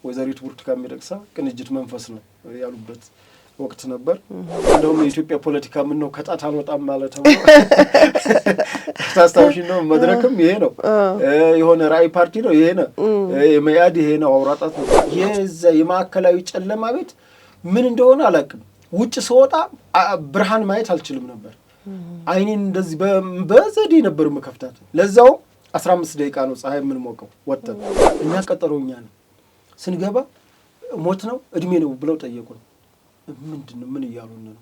ወይዘሪት ብርቱካን ሚደቅሳ ቅንጅት መንፈስ ነው ያሉበት ወቅት ነበር። እንደውም የኢትዮጵያ ፖለቲካ ምን ነው ከጣት አልወጣም ማለት ነው። ታስታውሺ ነው መድረክም ይሄ ነው የሆነ ራዕይ ፓርቲ ነው ይሄ ነው የመያድ ይሄ ነው አውራጣት ነው። የዛ የማዕከላዊ ጨለማ ቤት ምን እንደሆነ አላውቅም። ውጭ ስወጣ ብርሃን ማየት አልችልም ነበር። አይኔን እንደዚህ በዘዴ ነበር መከፍታት። ለዛው 15 ደቂቃ ነው ፀሐይ ምን ሞቀው ወጣን። እኛ ቀጠሮኛ ነው ስንገባ ሞት ነው እድሜ ነው ብለው ጠየቁን። ምንድነው ምን እያሉን ነው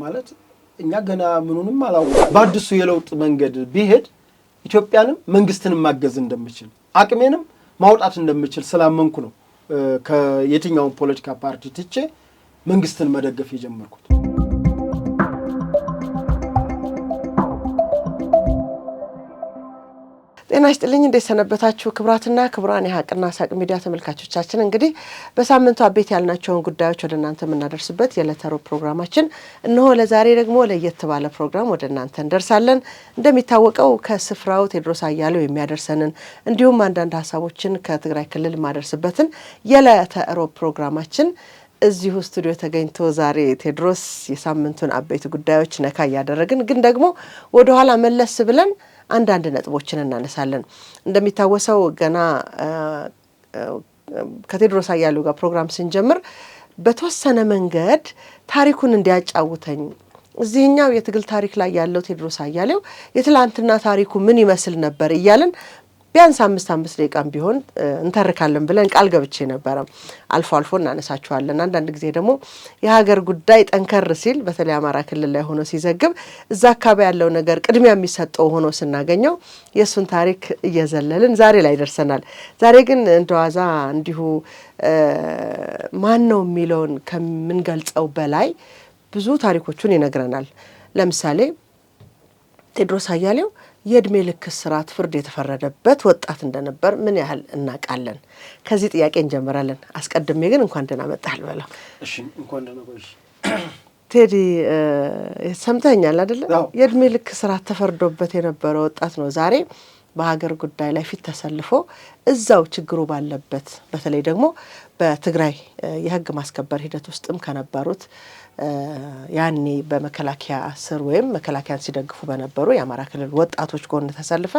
ማለት እኛ ገና ምኑንም አላወቅንም። በአዲሱ የለውጥ መንገድ ቢሄድ ኢትዮጵያንም መንግስትንም ማገዝ እንደምችል አቅሜንም ማውጣት እንደምችል ስላመንኩ ነው ከየትኛው ፖለቲካ ፓርቲ ትቼ መንግስትን መደገፍ የጀመርኩት። ጤና ይስጥልኝ እንዴት ሰነበታችሁ ክብራትና ክብራን የሀቅና ሳቅ ሚዲያ ተመልካቾቻችን። እንግዲህ በሳምንቱ አቤት ያልናቸውን ጉዳዮች ወደ እናንተ የምናደርስበት የዕለተ ሮብ ፕሮግራማችን እነሆ ለዛሬ ደግሞ ለየት ባለ ፕሮግራም ወደ እናንተ እንደርሳለን። እንደሚታወቀው ከስፍራው ቴድሮስ አያሌው የሚያደርሰንን እንዲሁም አንዳንድ ሀሳቦችን ከትግራይ ክልል ማደርስበትን የዕለተ ሮብ ፕሮግራማችን እዚሁ ስቱዲዮ ተገኝቶ ዛሬ ቴድሮስ የሳምንቱን አቤት ጉዳዮች ነካ ያደረግን ግን ደግሞ ወደ ኋላ መለስ ብለን አንዳንድ ነጥቦችን እናነሳለን። እንደሚታወሰው ገና ከቴድሮስ አያሌው ጋር ፕሮግራም ስንጀምር በተወሰነ መንገድ ታሪኩን እንዲያጫውተኝ እዚህኛው የትግል ታሪክ ላይ ያለው ቴድሮስ አያሌው የትላንትና ታሪኩ ምን ይመስል ነበር እያልን ቢያንስ 5 ደቂቃም ቢሆን እንተርካለን ብለን ቃል ገብቼ ነበር። አልፎ አልፎ እናነሳቸዋለን። አንዳንድ ጊዜ ደግሞ የሀገር ጉዳይ ጠንከር ሲል በተለይ አማራ ክልል ላይ ሆኖ ሲዘግብ እዛ አካባቢ ያለው ነገር ቅድሚያ የሚሰጠው ሆኖ ስናገኘው የሱን ታሪክ እየዘለልን ዛሬ ላይ ደርሰናል። ዛሬ ግን እንደዋዛ እንዲሁ ማን ነው የሚለውን ከምንገልጸው በላይ ብዙ ታሪኮቹን ይነግረናል። ለምሳሌ ቴድሮስ አያሌው የእድሜ ልክ እስራት ፍርድ የተፈረደበት ወጣት እንደነበር ምን ያህል እናውቃለን? ከዚህ ጥያቄ እንጀምራለን። አስቀድሜ ግን እንኳን ደህና መጣህ ልበለው። እሺ እንኳን ደህና ቆይሽ ቴዲ። ሰምተኛል አይደለ? የእድሜ ልክ እስራት ተፈርዶበት የነበረ ወጣት ነው ዛሬ በሀገር ጉዳይ ላይ ፊት ተሰልፎ እዛው ችግሩ ባለበት በተለይ ደግሞ በትግራይ የህግ ማስከበር ሂደት ውስጥም ከነበሩት ያኔ በመከላከያ ስር ወይም መከላከያን ሲደግፉ በነበሩ የአማራ ክልል ወጣቶች ጎን ተሰልፈ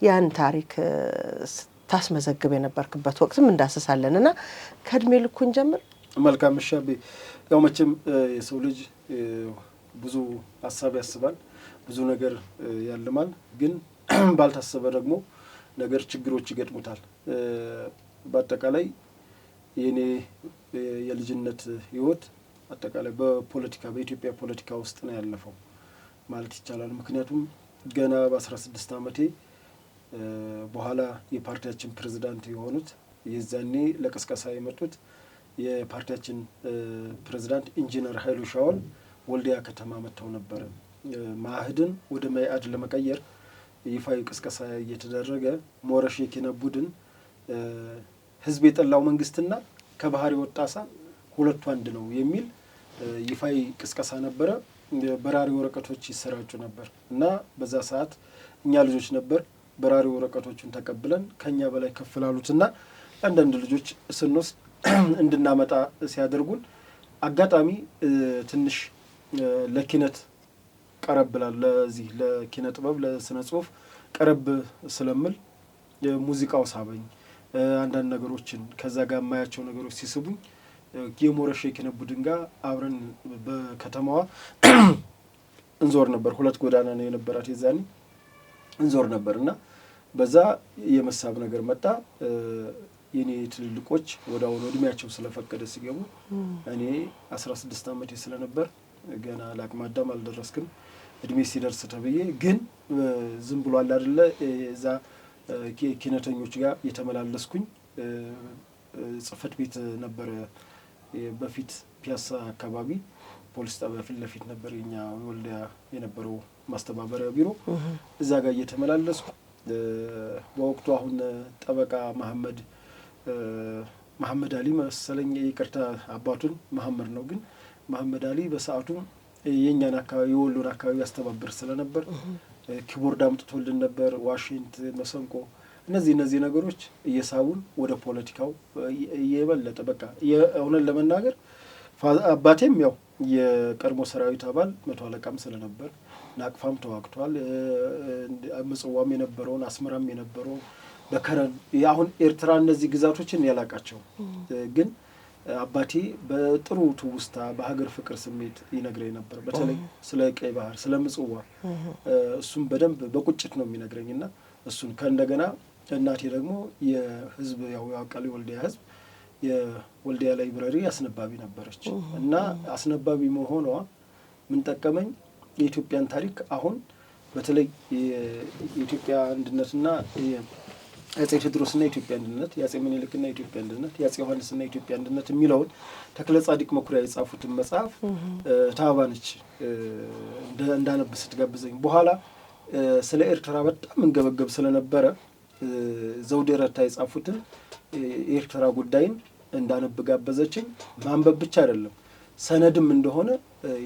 ያን ታሪክ ታስመዘግብ የነበርክበት ወቅትም እንዳስሳለንና ከእድሜ ልኩን ጀምር። መልካም ሻቤ። ያው መቼም የሰው ልጅ ብዙ ሀሳብ ያስባል፣ ብዙ ነገር ያልማል። ግን ባልታሰበ ደግሞ ነገር ችግሮች ይገጥሙታል። በአጠቃላይ የኔ የልጅነት ህይወት አጠቃላይ በፖለቲካ በኢትዮጵያ ፖለቲካ ውስጥ ነው ያለፈው ማለት ይቻላል። ምክንያቱም ገና በ16 ዓመቴ በኋላ የፓርቲያችን ፕሬዝዳንት የሆኑት የዛኔ ለቅስቀሳ የመጡት የፓርቲያችን ፕሬዝዳንት ኢንጂነር ኃይሉ ሻውል ወልዲያ ከተማ መጥተው ነበር። ማህድን ወደ መያድ ለመቀየር ይፋዊ ቅስቀሳ እየተደረገ ሞረሽ የኪነ ቡድን ህዝብ የጠላው መንግስትና ከባህሪ ወጣሳ ሁለቱ አንድ ነው የሚል ይፋዊ ቅስቀሳ ነበረ። በራሪ ወረቀቶች ይሰራጩ ነበር እና በዛ ሰዓት እኛ ልጆች ነበር በራሪ ወረቀቶቹን ተቀብለን ከኛ በላይ ከፍላሉትና አንዳንድ ልጆች ስንወስድ እንድናመጣ ሲያደርጉን አጋጣሚ ትንሽ ለኪነት ቀረብ ብላል ለዚህ ለኪነ ጥበብ ለስነ ጽሁፍ ቀረብ ስለምል ሙዚቃው ሳበኝ። አንዳንድ ነገሮችን ከዛ ጋር ማያቸው ነገሮች ሲስቡኝ የሞረሽ የኪነ ቡድን ጋር አብረን በከተማዋ እንዞር ነበር። ሁለት ጎዳና ነው የነበራት የዛኔ እንዞር ነበርና በዛ የመሳብ ነገር መጣ። የኔ ትልልቆች ወዳው ነው እድሜያቸው ስለፈቀደ ሲገቡ እኔ 16 ዓመቴ ስለነበር ገና ለአቅመ አዳም አልደረስኩም። እድሜ ሲደርስ ተብዬ ግን ዝም ብሎ አለ አይደለ እዛ ኪነተኞች ጋር የተመላለስኩኝ ጽፈት ቤት ነበር በፊት ፒያሳ አካባቢ ፖሊስ ጣቢያ ፊት ለፊት ነበር የኛ ወልዲያ የነበረው ማስተባበሪያ ቢሮ። እዛ ጋር እየተመላለስኩ በወቅቱ አሁን ጠበቃ መሐመድ አሊ መሰለኝ ይቅርታ አባቱን መሐመድ ነው ግን መሐመድ አሊ በሰዓቱ የኛን አካባቢ የወሎን አካባቢ ያስተባብር ስለነበር ኪቦርድ አምጥቶልን ነበር። ዋሽንት መሰንቆ እነዚህ ነገሮች እየሳቡን ወደ ፖለቲካው እየበለጠ በቃ የእውነት ለመናገር አባቴም ያው የቀድሞ ሰራዊት አባል 100 አለቃም ስለነበር ናቅፋም ተዋግቷል። ምጽዋም የነበረውን አስመራም የነበረውን በከረን አሁን ኤርትራ እነዚህ ግዛቶችን ያላቃቸው ግን አባቴ በጥሩ ትውስታ በሀገር ፍቅር ስሜት ይነግረኝ ነበር። በተለይ ስለ ቀይ ባህር ስለ ምጽዋ እሱም በደንብ በቁጭት ነው የሚነግረኝና እሱን ከእንደገና እናቴ ደግሞ የህዝብ ያው ያውቃል ወልዲያ ህዝብ የወልዲያ ላይብረሪ አስነባቢ ነበረች እና አስነባቢ መሆኗ ምን ጠቀመኝ የኢትዮጵያን ታሪክ አሁን በተለይ የኢትዮጵያ አንድነትና የአጼ ቴዎድሮስና የኢትዮጵያ አንድነት የአጼ ምኒልክና የኢትዮጵያ አንድነት የአጼ ዮሐንስና የኢትዮጵያ አንድነት የሚለውን ተክለ ጻድቅ መኩሪያ የጻፉትን መጽሐፍ ታባነች እንዳነብ ስትጋብዘኝ በኋላ ስለ ኤርትራ በጣም እንገበገብ ስለነበረ ዘውዴ ረታ የጻፉትን የኤርትራ ጉዳይን እንዳነብ ጋበዘችኝ። ማንበብ ብቻ አይደለም ሰነድም እንደሆነ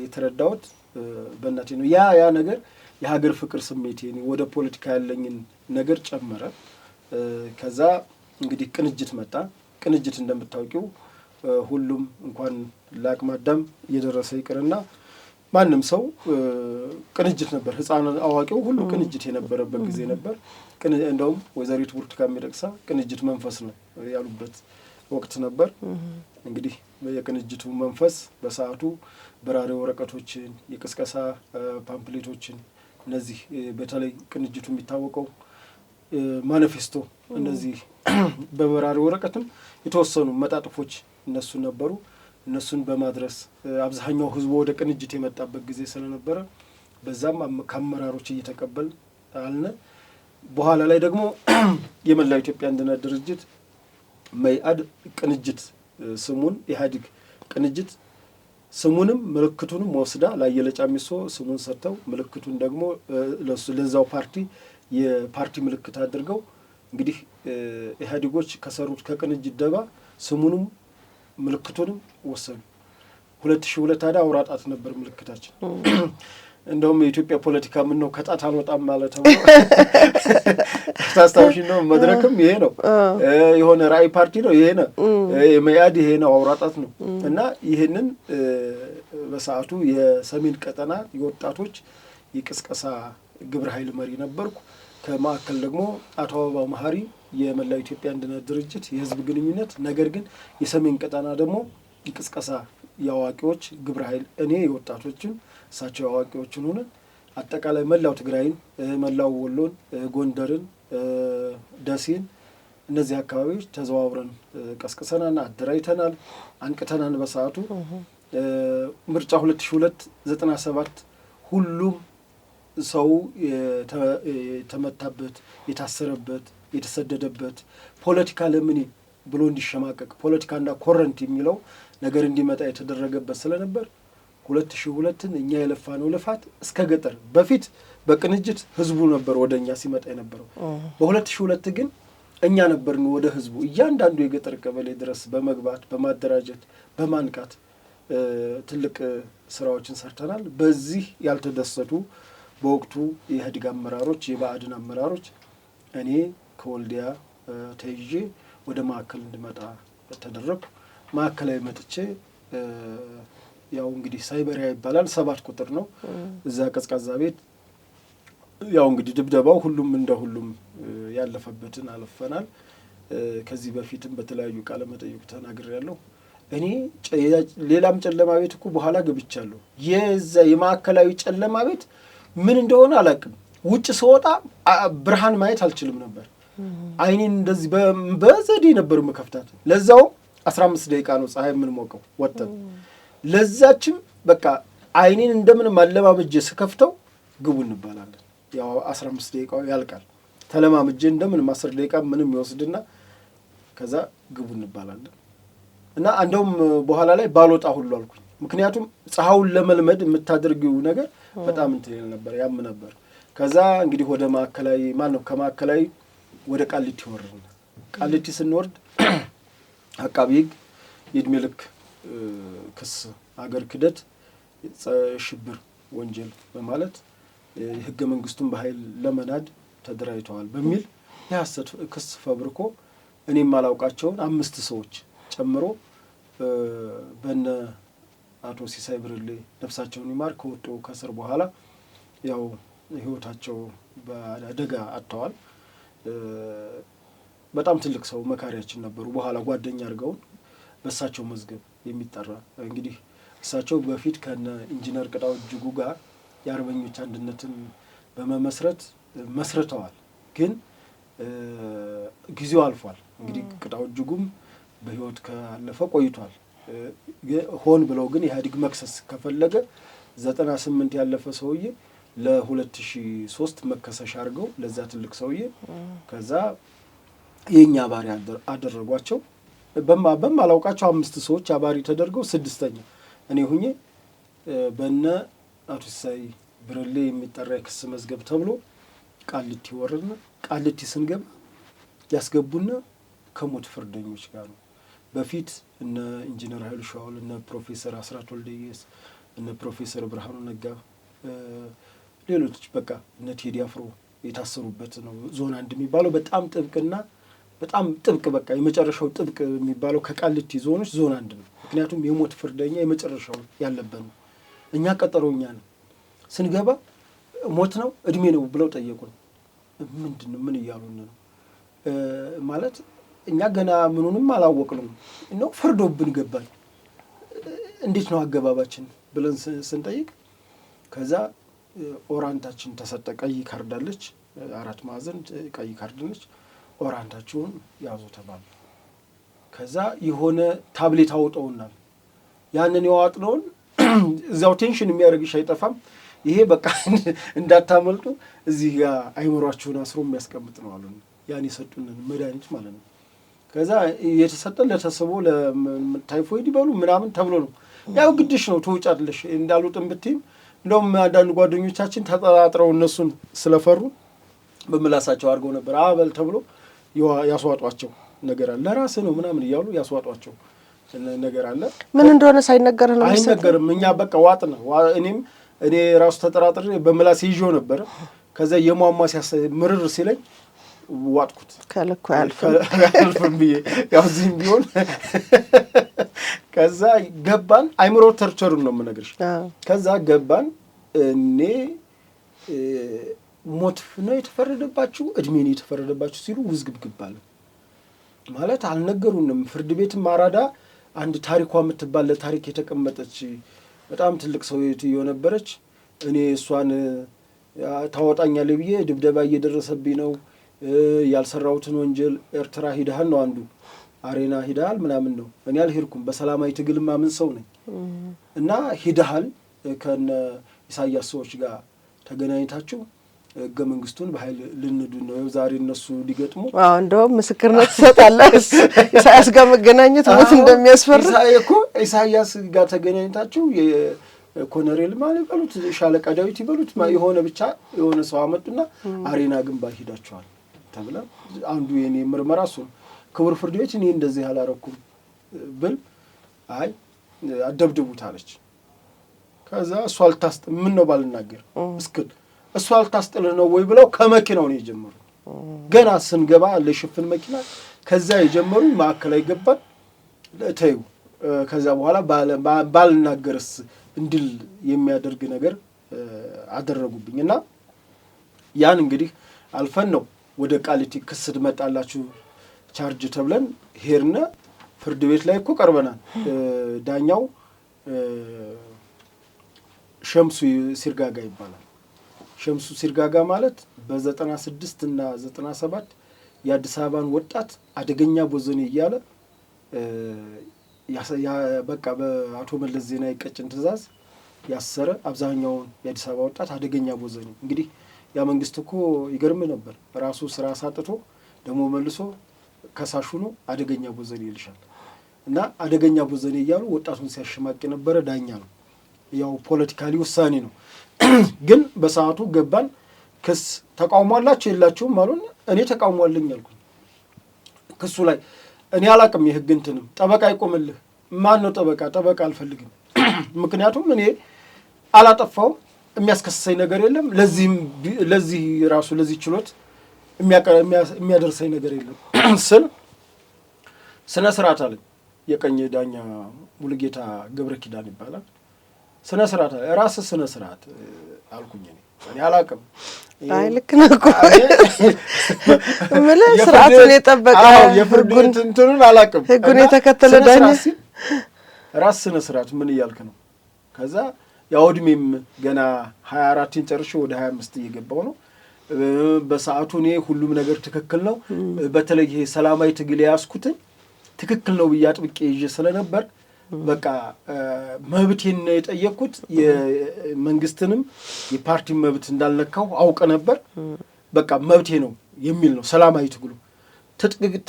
የተረዳሁት በእናቴ ነው። ያ ነገር የሀገር ፍቅር ስሜቴን ወደ ፖለቲካ ያለኝን ነገር ጨመረ። ከዛ እንግዲህ ቅንጅት መጣ። ቅንጅት እንደምታውቂው ሁሉም እንኳን ለአቅመ አዳም እየደረሰ ይቅርና ማንም ሰው ቅንጅት ነበር። ህፃን አዋቂው ሁሉ ቅንጅት የነበረበት ጊዜ ነበር። እንደውም ወይዘሪት ብርቱካን ሚደቅሳ ቅንጅት መንፈስ ነው ያሉበት ወቅት ነበር። እንግዲህ የቅንጅቱ መንፈስ በሰዓቱ በራሪ ወረቀቶችን የቅስቀሳ ፓምፕሌቶችን እነዚህ በተለይ ቅንጅቱ የሚታወቀው ማኒፌስቶ እነዚህ በበራሪ ወረቀትም የተወሰኑ መጣጥፎች እነሱ ነበሩ። እነሱን በማድረስ አብዛኛው ህዝቡ ወደ ቅንጅት የመጣበት ጊዜ ስለነበረ በዛም ከአመራሮች እየተቀበል አልነ። በኋላ ላይ ደግሞ የመላው ኢትዮጵያ አንድነት ድርጅት መኢአድ ቅንጅት ስሙን ኢህአዴግ ቅንጅት ስሙንም ምልክቱንም ወስዳ ላየለ ጫሚሶ ስሙን ሰጥተው ምልክቱን ደግሞ ለዛው ፓርቲ የፓርቲ ምልክት አድርገው እንግዲህ ኢህአዴጎች ከሰሩት ከቅንጅት ደባ ስሙንም ምልክቱንም ወሰኑ። 2002 ታዲያ አውራጣት ነበር ምልክታችን። እንደውም የኢትዮጵያ ፖለቲካ ምን ነው ከጣት አልወጣም ማለት ነው። ታስታውሺ ነው መድረክም ይሄ ነው የሆነ ራዕይ ፓርቲ ነው ይሄ ነው የመኢአድ ይሄ ነው አውራጣት ነው። እና ይሄንን በሰዓቱ የሰሜን ቀጠና የወጣቶች የቅስቀሳ ግብረ ኃይል መሪ ነበርኩ። ከማዕከል ደግሞ አቶ አበባው መሀሪ የመላው ኢትዮጵያ አንድነት ድርጅት የህዝብ ግንኙነት ነገር ግን የሰሜን ቀጠና ደግሞ የቅስቀሳ የአዋቂዎች ግብረ ኃይል እኔ የወጣቶችን እሳቸው አዋቂዎችን ሆነ አጠቃላይ መላው ትግራይን መላው ወሎን ጎንደርን ደሴን እነዚህ አካባቢዎች ተዘዋውረን ቀስቅሰናና አደራጅተናል አንቅተናን። በሰዓቱ ምርጫ 2002 97 ሁሉም ሰው የተመታበት የታሰረበት የተሰደደበት ፖለቲካ ለምን ብሎ እንዲሸማቀቅ ፖለቲካና ኮረንት የሚለው ነገር እንዲመጣ የተደረገበት ስለነበር 2002ን እኛ የለፋነው ልፋት እስከ ገጠር በፊት በቅንጅት ህዝቡ ነበር ወደኛ ሲመጣ የነበረው። በ2002 ግን እኛ ነበርን ወደ ህዝቡ እያንዳንዱ የገጠር ቀበሌ ድረስ በመግባት በማደራጀት በማንቃት ትልቅ ስራዎችን ሰርተናል። በዚህ ያልተደሰቱ በወቅቱ የኢህአዴግ አመራሮች የባዕድን አመራሮች እኔ ከወልዲያ ተይዤ ወደ ማዕከል እንድመጣ ተደረኩ። ማዕከላዊ መጥቼ ያው እንግዲህ ሳይበሪያ ይባላል 7 ቁጥር ነው እዛ ቀዝቃዛ ቤት ያው እንግዲህ ድብደባው ሁሉም እንደሁሉም ያለፈበትን አለፈናል። ከዚህ በፊትም በተለያዩ ቃለ መጠይቅ ተናግሬያለሁ። እኔ ሌላም ጨለማ ቤት እኮ በኋላ ገብቻለሁ። የዛ የማዕከላዊ ጨለማ ቤት ምን እንደሆነ አላውቅም። ውጭ ስወጣ ብርሃን ማየት አልችልም ነበር። አይኔን እንደዚህ በዘዴ ነበር መከፍታት። ለዛው 15 ደቂቃ ነው ፀሐይ ምን ሞቀው ወጣን። ለዛችም በቃ አይኔን እንደምን ማለማመጄ ስከፍተው ግቡ እንባላለን። ያው 15 ደቂቃው ያልቃል። ተለማመጄ እንደምን 10 ደቂቃ ምንም ይወስድና ከዛ ግቡ እንባላለን። እና እንደውም በኋላ ላይ ባልወጣ ሁሉ አልኩኝ። ምክንያቱም ፀሐዩን ለመልመድ የምታደርጊው ነገር በጣም እንትን ነበር ያም ነበር። ከዛ እንግዲህ ወደ ማዕከላዊ ነው ከማዕከላዊ ወደ ቃሊቲ ወረድን። ቃሊቲ ስንወርድ አቃቤ ሕግ የዕድሜ ልክ ክስ አገር ክደት ሽብር ወንጀል በማለት የህገ መንግስቱን በኃይል ለመናድ ተደራጅተዋል በሚል የሐሰት ክስ ፈብርኮ እኔም አላውቃቸውን 5 ሰዎች ጨምሮ በነ አቶ ሲሳይ ብርሌ ነፍሳቸውን ይማር ከወጡ ከስር በኋላ ያው ህይወታቸው በአደጋ አጥተዋል። በጣም ትልቅ ሰው መካሪያችን ነበሩ። በኋላ ጓደኛ አድርገውን በእሳቸው መዝገብ የሚጠራ እንግዲህ እሳቸው በፊት ከነ ኢንጂነር ቅጣው እጅጉ ጋር የአርበኞች አንድነትን በመመስረት መስርተዋል። ግን ጊዜው አልፏል። እንግዲህ ቅጣው እጅጉም በህይወት ካለፈ ቆይቷል። ሆን ብለው ግን ኢህአዴግ መክሰስ ከፈለገ 98 ያለፈ ሰውዬ ለ2003 መከሰሻ አድርገው ለዛ ትልቅ ሰውዬ ከዛ የኛ አባሪ አደረጓቸው። በማላውቃቸው 5 ሰዎች አባሪ ተደርገው 6ኛ እኔ ሁኜ በነ አቶ ሲሳይ ብርሌ የሚጠራ የክስ መዝገብ ተብሎ ቃሊቲ ወረድን። ቃሊቲ ስንገባ ያስገቡና ከሞት ፍርደኞች ጋር ነው። በፊት እነ ኢንጂነር ኃይሉ ሻውል እነ ፕሮፌሰር አስራት ወልደየስ እነ ፕሮፌሰር ብርሃኑ ነጋ ሌሎች በቃ እነ ቴዲ አፍሮ የታሰሩበት ነው። ዞን 1 የሚባለው በጣም ጥብቅና በጣም ጥብቅ በቃ የመጨረሻው ጥብቅ የሚባለው ከቃሊቲ ዞኖች ዞን 1 ነው። ምክንያቱም የሞት ፍርደኛ የመጨረሻው ያለበት ነው። እኛ ቀጠሮኛ ነው ስንገባ ሞት ነው እድሜ ነው ብለው ጠየቁን። ምንድን ነው ምን እያሉን ነው ማለት እኛ ገና ምኑንም አላወቅንም ነው ፍርዶብን ገባን። እንዴት ነው አገባባችን ብለን ስንጠይቅ ከዛ ኦራንታችን ተሰጠ። ቀይ ካርድ አለች 4 ማዕዘን ቀይ ካርድ ነች። ኦራንታችሁን ያዙ ተባሉ። ከዛ የሆነ ታብሌት አውጠውናል። ያንን ያዋጥነውን እዛው ቴንሽን የሚያደርግሽ አይጠፋም። ይሄ በቃ እንዳታመልጡ እዚህ ጋር አይምሯችሁን አስሮ የሚያስቀምጥ ነው አሉን። ያን የሰጡንን መድኃኒት ማለት ነው። ከዛ የተሰጠን ለተሰቦ ለታይፎይድ ይበሉ ምናምን ተብሎ ነው። ያው ግድሽ ነው ትውጫለሽ እንዳሉጥም ብትይም እንደውም አንዳንድ ጓደኞቻችን ተጠራጥረው እነሱን ስለፈሩ በምላሳቸው አድርገው ነበር አበል ተብሎ ያስዋጧቸው ነገር አለ። ለራስህ ነው ምናምን እያሉ ያስዋጧቸው ነገር አለ። ምን እንደሆነ ሳይነገር ነው አይነገርም። እኛ በቃ ዋጥ ነው። እኔ ራሱ ተጠራጥሬ በምላስ ይዤው ነበር። ከዛ የሟሟ ምርር ሲለኝ ዋጥኩት። ከልኩ ያልፍም ብዬ ያው እዚህም ቢሆን ከዛ ገባን። አይምሮ ተርቸሩን ነው የምነግርሽ። ከዛ ገባን። እኔ ሞት ነው የተፈረደባችሁ እድሜ ነው የተፈረደባችሁ ሲሉ ውዝግብግብ አለ። ማለት አልነገሩንም። ፍርድ ቤትም አራዳ አንድ ታሪኳ የምትባል ለታሪክ የተቀመጠች በጣም ትልቅ ሰው የነበረች እኔ እሷን ታወጣኛለህ ብዬ ድብደባ እየደረሰብኝ ነው ያልሰራሁትን ወንጀል ኤርትራ ሂደሃል ነው አንዱ አሬና ሂደሃል ምናምን ነው። እኔ አልሄድኩም። በሰላማዊ ትግል ማምን ሰው ነኝ እና ሂደሃል ከነ ኢሳያስ ሰዎች ጋር ተገናኝታችሁ ህገ መንግስቱን በኃይል ልንዱ ነው ዛሬ እነሱ ሊገጥሙ እንደውም ምስክርነት ትሰጣለህ። ኢሳያስ ጋር መገናኘት ሞት እንደሚያስፈራ ኢሳያስ ጋር ተገናኝታችሁ የኮሎኔል ማለት ይበሉት ሻለቃ ዳዊት ይበሉት የሆነ ብቻ የሆነ ሰው አመጡና አሬና ግንባር ሂዳችኋል ተብላ አንዱ የኔ ምርመራ እሱ ክቡር ፍርድ ቤት እኔ እንደዚህ አላረኩም ብል አይ አደብድቡት አለች። ከዛ እሷ አልታስጥ ምን ነው ባልናገር እስክል እሷ አልታስጥል ነው ወይ ብለው ከመኪናው ነው የጀመሩ። ገና ስንገባ ለሽፍን መኪና ከዛ የጀመሩ ማዕከላዊ ገባን ለተዩ። ከዛ በኋላ ባልናገርስ እንድል የሚያደርግ ነገር አደረጉብኝና ያን እንግዲህ አልፈን ነው ወደ ቃሊቲ ክስ ትመጣላችሁ ቻርጅ ተብለን ሄርና ፍርድ ቤት ላይ እኮ ቀርበናል። ዳኛው ሸምሱ ሲርጋጋ ይባላል። ሸምሱ ሲርጋጋ ማለት በ96 እና 97 የአዲስ አበባን ወጣት አደገኛ ቦዘኔ እያለ በቃ በአቶ መለስ ዜናዊ ቀጭን ትእዛዝ ያሰረ አብዛኛውን የአዲስ አበባ ወጣት አደገኛ ቦዘኔ። እንግዲህ ያ መንግስት እኮ ይገርም ነበር። ራሱ ስራ ሳጥቶ ደግሞ መልሶ ከሳሹ ነው አደገኛ ቦዘኔ ይልሻል። እና አደገኛ ቦዘኔ እያሉ ወጣቱን ሲያሸማቅ የነበረ ዳኛ ነው። ያው ፖለቲካሊ ውሳኔ ነው። ግን በሰዓቱ ገባን። ክስ ተቃውሟላችሁ የላችሁም አሉን። እኔ ተቃውሟልኝ አልኩኝ። ክሱ ላይ እኔ አላቅም የህግ እንትንም ጠበቃ ይቆምልህ። ማን ነው ጠበቃ? ጠበቃ አልፈልግም። ምክንያቱም እኔ አላጠፋውም፣ የሚያስከስሰኝ ነገር የለም። ለዚህ ራሱ ለዚህ ችሎት የሚያደርሰኝ ነገር የለም ስል ስነ ስርዓት አለኝ። የቀኝ ዳኛ ሙሉጌታ ገብረ ኪዳን ይባላል። ስነ ስርዓት አለ። ራስህ ስነ ስርዓት አልኩኝ። እኔ አላውቅም። አይ ልክ ነው እኮ ምን ስርዓቱን የጠበቀ የፍርዱን እንትኑን አላውቅም። ህጉን የተከተለ ዳኛ ራስ ስነ ስርዓት ምን እያልክ ነው? ከዛ ያው እድሜም ገና 24ን ጨርሼ ወደ 25 እየገባው ነው። በሰዓቱ እኔ ሁሉም ነገር ትክክል ነው። በተለይ ይሄ ሰላማዊ ትግል ያስኩትን ትክክል ነው ብዬ አጥብቄ ይዤ ስለነበር በቃ መብቴን የጠየቅኩት የመንግስትንም የፓርቲን መብት እንዳልነካው አውቀ ነበር። በቃ መብቴ ነው የሚል ነው ሰላማዊ ትግሉ።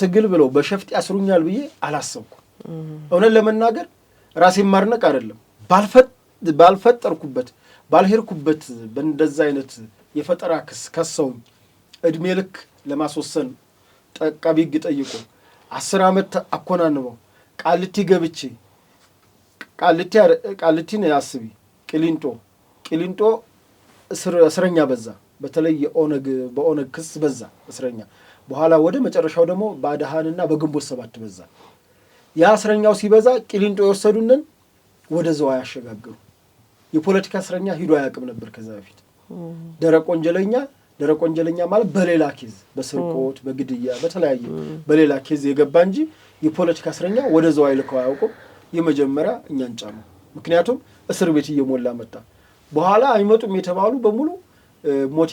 ትግል ብለው በሸፍጥ ያስሩኛል ብዬ አላሰብኩም። እውነት ለመናገር ራሴን ማርነቅ አይደለም ባልፈጠርኩበት ባልሄድኩበት በእንደዛ አይነት የፈጠራ ክስ ከሰውኝ እድሜ ልክ ለማስወሰን ጠቃቢ ሕግ ጠይቆ 10 ዓመት አኮናንበው ቃልቲ ገብቼ ቃልቲን ያስቢ ቂሊንጦ እስረኛ በዛ። በተለይ በኦነግ ክስ በዛ እስረኛ። በኋላ ወደ መጨረሻው ደግሞ በአድሃንና በግንቦት 7 በዛ። ያ እስረኛው ሲበዛ ቂሊንጦ የወሰዱንን ወደ ዘዋ ያሸጋግሩ። የፖለቲካ እስረኛ ሂዶ አያውቅም ነበር ከዛ በፊት። ደረቅ ወንጀለኛ ማለት በሌላ ኬዝ በስርቆት በግድያ በተለያየ በሌላ ኬዝ የገባ እንጂ የፖለቲካ እስረኛ ወደ ዘዋ ይልከው አያውቁም። የመጀመሪያ እኛን ጫኑ። ምክንያቱም እስር ቤት እየሞላ መጣ። በኋላ አይመጡም የተባሉ በሙሉ ሞት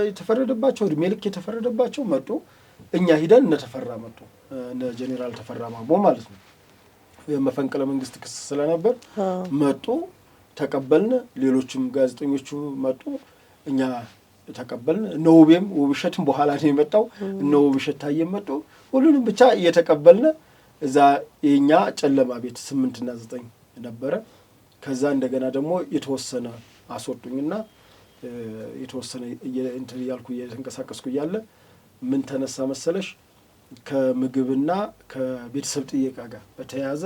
የተፈረደባቸው እድሜ ልክ የተፈረደባቸው መጡ። እኛ ሂደን እነተፈራ መጡ። እነ ጄኔራል ተፈራ ማሞ ማለት ነው። የመፈንቅለ መንግስት ክስ ስለነበር መጡ፣ ተቀበልን። ሌሎችም ጋዜጠኞቹ መጡ፣ እኛ ተቀበልን። እነ ውብሸትም በኋላ ነው የመጣው። እነ ውብሸት ታየም መጡ። ሁሉንም ብቻ እየተቀበልን እዛ የኛ ጨለማ ቤት 8 እና 9 ነበረ። ከዛ እንደገና ደግሞ የተወሰነ አስወጡኝና የተወሰነ እንትን ያልኩ እየተንቀሳቀስኩ እያለ ምን ተነሳ መሰለሽ? ከምግብና ከቤተሰብ ጥየቃ ጋር በተያያዘ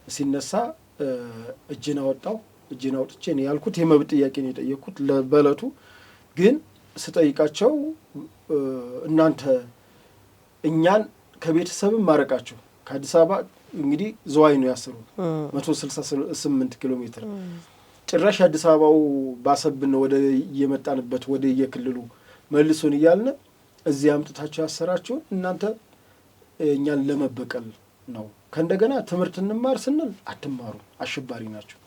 ሲነሳ እጄን አውጥቼ ነው ያልኩት። የመብት ጥያቄ ነው የጠየቅኩት። በዕለቱ ግን ስጠይቃቸው እናንተ እኛን ከቤተሰብም ማረቃቸው ከአዲስ አበባ እንግዲህ ዘዋይ ነው ያሰሩት 168 ኪሎ ሜትር ጭራሽ አዲስ አበባው ባሰብን ወደ የመጣንበት ወደ የክልሉ መልሶን እያልን እዚህ አምጥታችሁ ያሰራችሁ እናንተ እኛን ለመበቀል ነው። ከእንደገና ትምህርት እንማር ስንል አትማሩ፣ አሸባሪ ናቸው።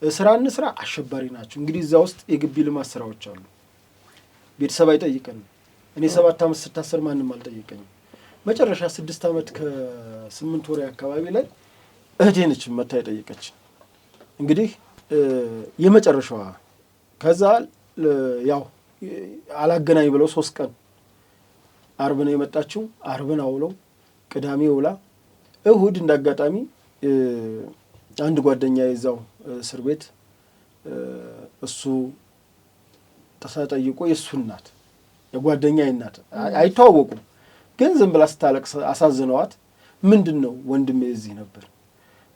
ስራ እንስራ፣ አሸባሪ ናቸው። እንግዲህ እዛ ውስጥ የግቢ ልማት ስራዎች አሉ። ቤተሰብ አይጠይቀንም። እኔ 7 ዓመት ስታሰር ማንም አልጠየቀኝም። መጨረሻ 6 ዓመት ከ8 ወር አካባቢ ላይ እህቴ ነች መታ የጠየቀች። እንግዲህ የመጨረሻዋ ከዛ ያው አላገናኝ ብለው 3 ቀን አርብ ነው የመጣችው። አርብን አውለው ቅዳሜ ውላ እሁድ እንዳጋጣሚ አንድ ጓደኛ የዛው እስር ቤት እሱ ተጠይቆ የእሱ እናት የጓደኛ እናት አይተዋወቁም፣ ግን ዝም ብላ ስታለቅስ አሳዝነዋት ምንድን ነው ወንድሜ እዚህ ነበር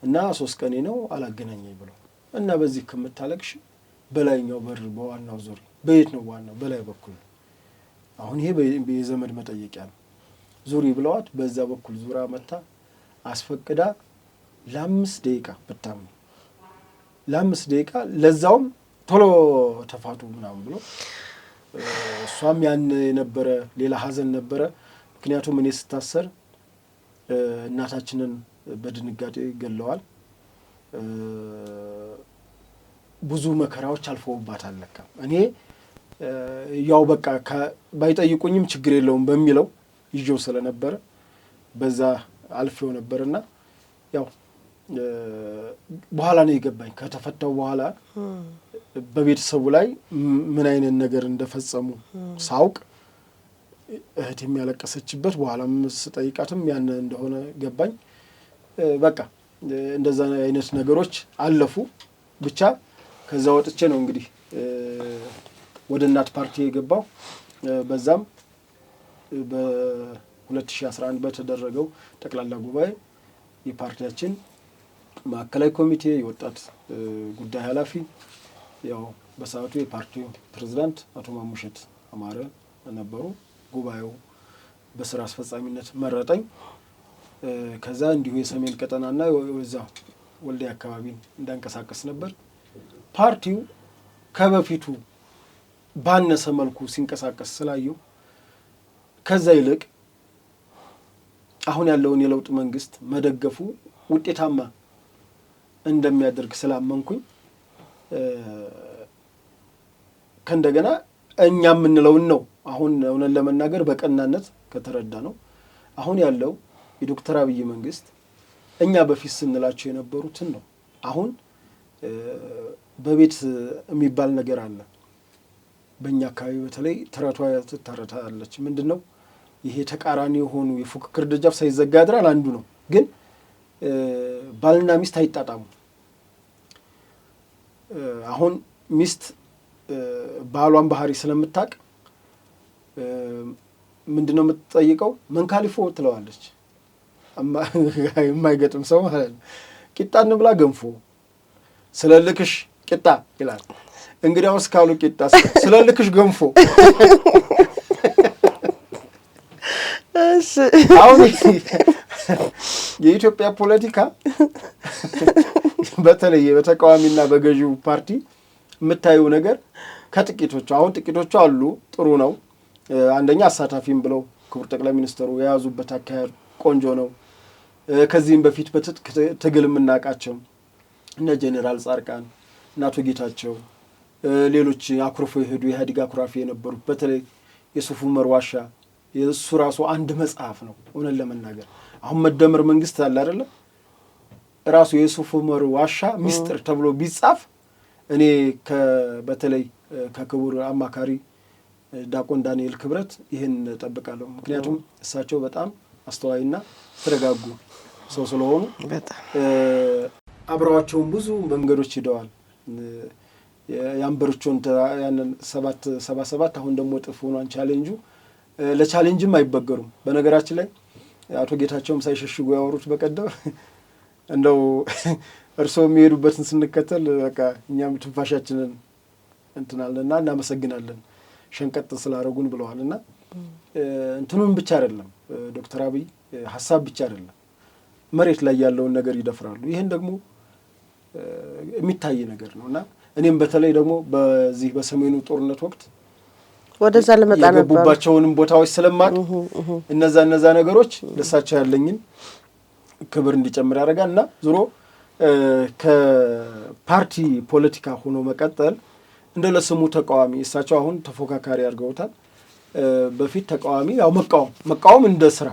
እና 3 ቀኔ ነው አላገናኘኝ ብለው እና በዚህ ከምታለቅሽ በላይኛው በር በዋናው ዙሪ። በየት ነው ዋናው? በላይ በኩል። አሁን ይሄ የዘመድ መጠየቂያ ነው። ዙሪ ብለዋት በዛ በኩል ዙራ መታ አስፈቅዳ ለ5 ደቂቃ ብታምኑ ለ5 ደቂቃ ለዛውም ቶሎ ተፋቱ ምናምን ብሎ እሷም ያን የነበረ ሌላ ሀዘን ነበረ። ምክንያቱም እኔ ስታሰር እናታችንን በድንጋጤ ገለዋል። ብዙ መከራዎች አልፈውባታል። ለካ እኔ ያው በቃ ባይጠይቁኝም ችግር የለውም በሚለው ይዤው ስለነበረ በዛ አልፌው ነበርና ያው በኋላ ነው የገባኝ። ከተፈታው በኋላ በቤተሰቡ ላይ ምን አይነት ነገር እንደፈጸሙ ሳውቅ እህት የሚያለቀሰችበት በኋላም ስጠይቃትም ያን እንደሆነ ገባኝ። በቃ እንደዛ አይነት ነገሮች አለፉ። ብቻ ከዛ ወጥቼ ነው እንግዲህ ወደ እናት ፓርቲ የገባው። በዛም በ2011 በተደረገው ጠቅላላ ጉባኤ የፓርቲያችን ማዕከላዊ ኮሚቴ የወጣት ጉዳይ ኃላፊ ያው በሰዓቱ የፓርቲው ፕሬዝዳንት አቶ ማሙሸት አማረ ነበሩ። ጉባኤው በስራ አስፈጻሚነት መረጠኝ። ከዛ እንዲሁ የሰሜን ቀጠናና ወዛው ወልዲያ አካባቢ እንዳንቀሳቀስ ነበር። ፓርቲው ከበፊቱ ባነሰ መልኩ ሲንቀሳቀስ ስላየው ከዛ ይልቅ አሁን ያለውን የለውጥ መንግስት መደገፉ ውጤታማ እንደሚያደርግ ስላመንኩኝ ከእንደገና እኛ የምንለውን ነው አሁን እውነት ለመናገር በቀናነት ከተረዳ ነው አሁን ያለው የዶክተር አብይ መንግስት እኛ በፊት ስንላቸው የነበሩትን ነው። አሁን በቤት የሚባል ነገር አለ። በእኛ አካባቢ በተለይ ተረቷ ትታረታለች። ምንድን ነው ይሄ ተቃራኒ የሆኑ የፉክክር ደጃፍ ሳይዘጋ ያድራል አንዱ ነው። ግን ባልና ሚስት አይጣጣሙ። አሁን ሚስት ባሏን ባህሪ ስለምታቅ ምንድነው የምትጠይቀው? መንካሊፎ ትለዋለች። የማይገጥም ሰው ማለት ነው። ቂጣ እንብላ ገንፎ፣ ስለልክሽ ቂጣ ይላል። እንግዲያውስ ካሉ ቂጣ ስለልክሽ ገንፎ። አሁን የኢትዮጵያ ፖለቲካ በተለይ በተቃዋሚና በገዢው ፓርቲ የምታየው ነገር ከጥቂቶቹ አሁን ጥቂቶቹ አሉ፣ ጥሩ ነው። አንደኛ አሳታፊም ብለው ክቡር ጠቅላይ ሚኒስትሩ የያዙበት አካሄድ ቆንጆ ነው። ከዚህም በፊት በትጥቅ ትግል የምናውቃቸው እነ ጄኔራል ጻድቃን እና አቶ ጌታቸው ሌሎች አኩርፎ የሄዱ የኢህአዴግ አኩራፊ የነበሩት በተለይ የሱፍ ዑመር ዋሻ የእሱ ራሱ አንድ መጽሐፍ ነው። እውነት ለመናገር አሁን መደመር መንግስት አለ አይደለ? ራሱ የሱፍ ዑመር ዋሻ ሚስጥር ተብሎ ቢጻፍ እኔ በተለይ ከክቡር አማካሪ ዲያቆን ዳንኤል ክብረት ይህን እጠብቃለሁ። ምክንያቱም እሳቸው በጣም አስተዋይና ተረጋጉ ሰው ስለሆኑ አብረዋቸውን ብዙ መንገዶች ሄደዋል። የአንበሮቹን ያንን 777 አሁን ደግሞ ጥፍ ሆኗን ቻሌንጁ ለቻሌንጅም አይበገሩም። በነገራችን ላይ አቶ ጌታቸውም ሳይሸሽጉ ያወሩት በቀደም እንደው እርስዎ የሚሄዱበትን ስንከተል በቃ እኛም ትንፋሻችንን እንትናለንና እናመሰግናለን ሸንቀጥ ስላደረጉን ብለዋልና እንትኑን ብቻ አይደለም ዶክተር አብይ ሀሳብ ብቻ አይደለም መሬት ላይ ያለውን ነገር ይደፍራሉ። ይሄን ደግሞ የሚታይ ነገር ነውና እኔም በተለይ ደግሞ በዚህ በሰሜኑ ጦርነት ወቅት ወደዛ ለመጣ ነበር የገቡባቸውንም ቦታዎች ስለማቅ እነዛ ነገሮች ለሳቸው ያለኝን ክብር እንዲጨምር ያደርጋልና ዙሮ ከፓርቲ ፖለቲካ ሆኖ መቀጠል እንደ ለስሙ ተቃዋሚ እሳቸው አሁን ተፎካካሪ አድርገውታል። በፊት ተቃዋሚ ያው መቃወም እንደ ስራ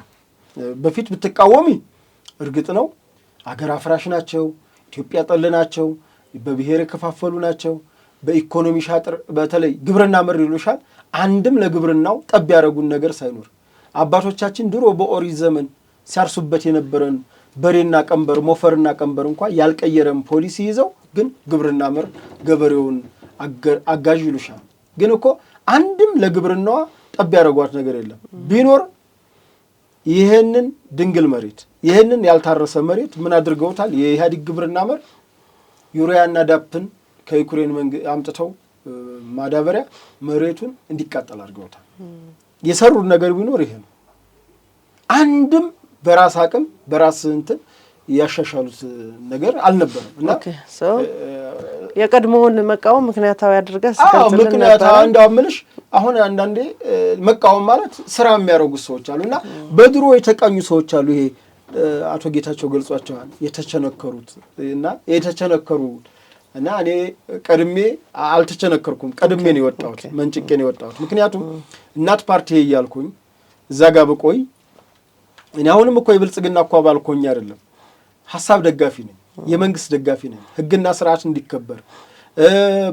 በፊት ብትቃወሚ እርግጥ ነው አገር አፍራሽ ናቸው፣ ኢትዮጵያ ጠል ናቸው፣ በብሔር የከፋፈሉ ናቸው፣ በኢኮኖሚ ሻጥር በተለይ ግብርና መር ይሉሻል። አንድም ለግብርናው ጠብ ያደረጉን ነገር ሳይኖር አባቶቻችን ድሮ በኦሪት ዘመን ሲያርሱበት የነበረን በሬና ቀንበር ሞፈርና ቀንበር እንኳን ያልቀየረም ፖሊሲ ይዘው ግን ግብርና መር ገበሬውን አጋዥ ይሉሻል። ግን እኮ አንድም ለግብርናዋ ጠብ ያደረጓት ነገር የለም። ቢኖር ይህንን ድንግል መሬት ይህንን ያልታረሰ መሬት ምን አድርገውታል? የኢህአዴግ ግብርና መር ዩሪያና ዳፕን ከዩክሬን አምጥተው ማዳበሪያ መሬቱን እንዲቃጠል አድርገውታል። የሰሩት ነገር ቢኖር ይሄ ነው። አንድም በራስ አቅም በራስ እንትን ያሻሻሉት ነገር አልነበረም እና የቀድሞውን መቃወም ምክንያታዊ አድርገህ ምክንያታዊ እንዳምልሽ አሁን አንዳንዴ መቃወም ማለት ስራ የሚያደርጉ ሰዎች አሉና በድሮ የተቀኙ ሰዎች አሉ። ይሄ አቶ ጌታቸው ገልጿቸዋል። የተቸነከሩት እና የተቸነከሩ እና እኔ ቀድሜ አልተቸነከርኩም። ቀድሜ ነው የወጣሁት፣ መንጭቄ ነው የወጣሁት። ምክንያቱም እናት ፓርቲ እያልኩኝ እዛ ጋር ብቆይ እኔ አሁንም እኮ የብልጽግና እኮ ባልኮኝ አይደለም፣ ሀሳብ ደጋፊ ነኝ፣ የመንግስት ደጋፊ ነኝ። ህግና ስርዓት እንዲከበር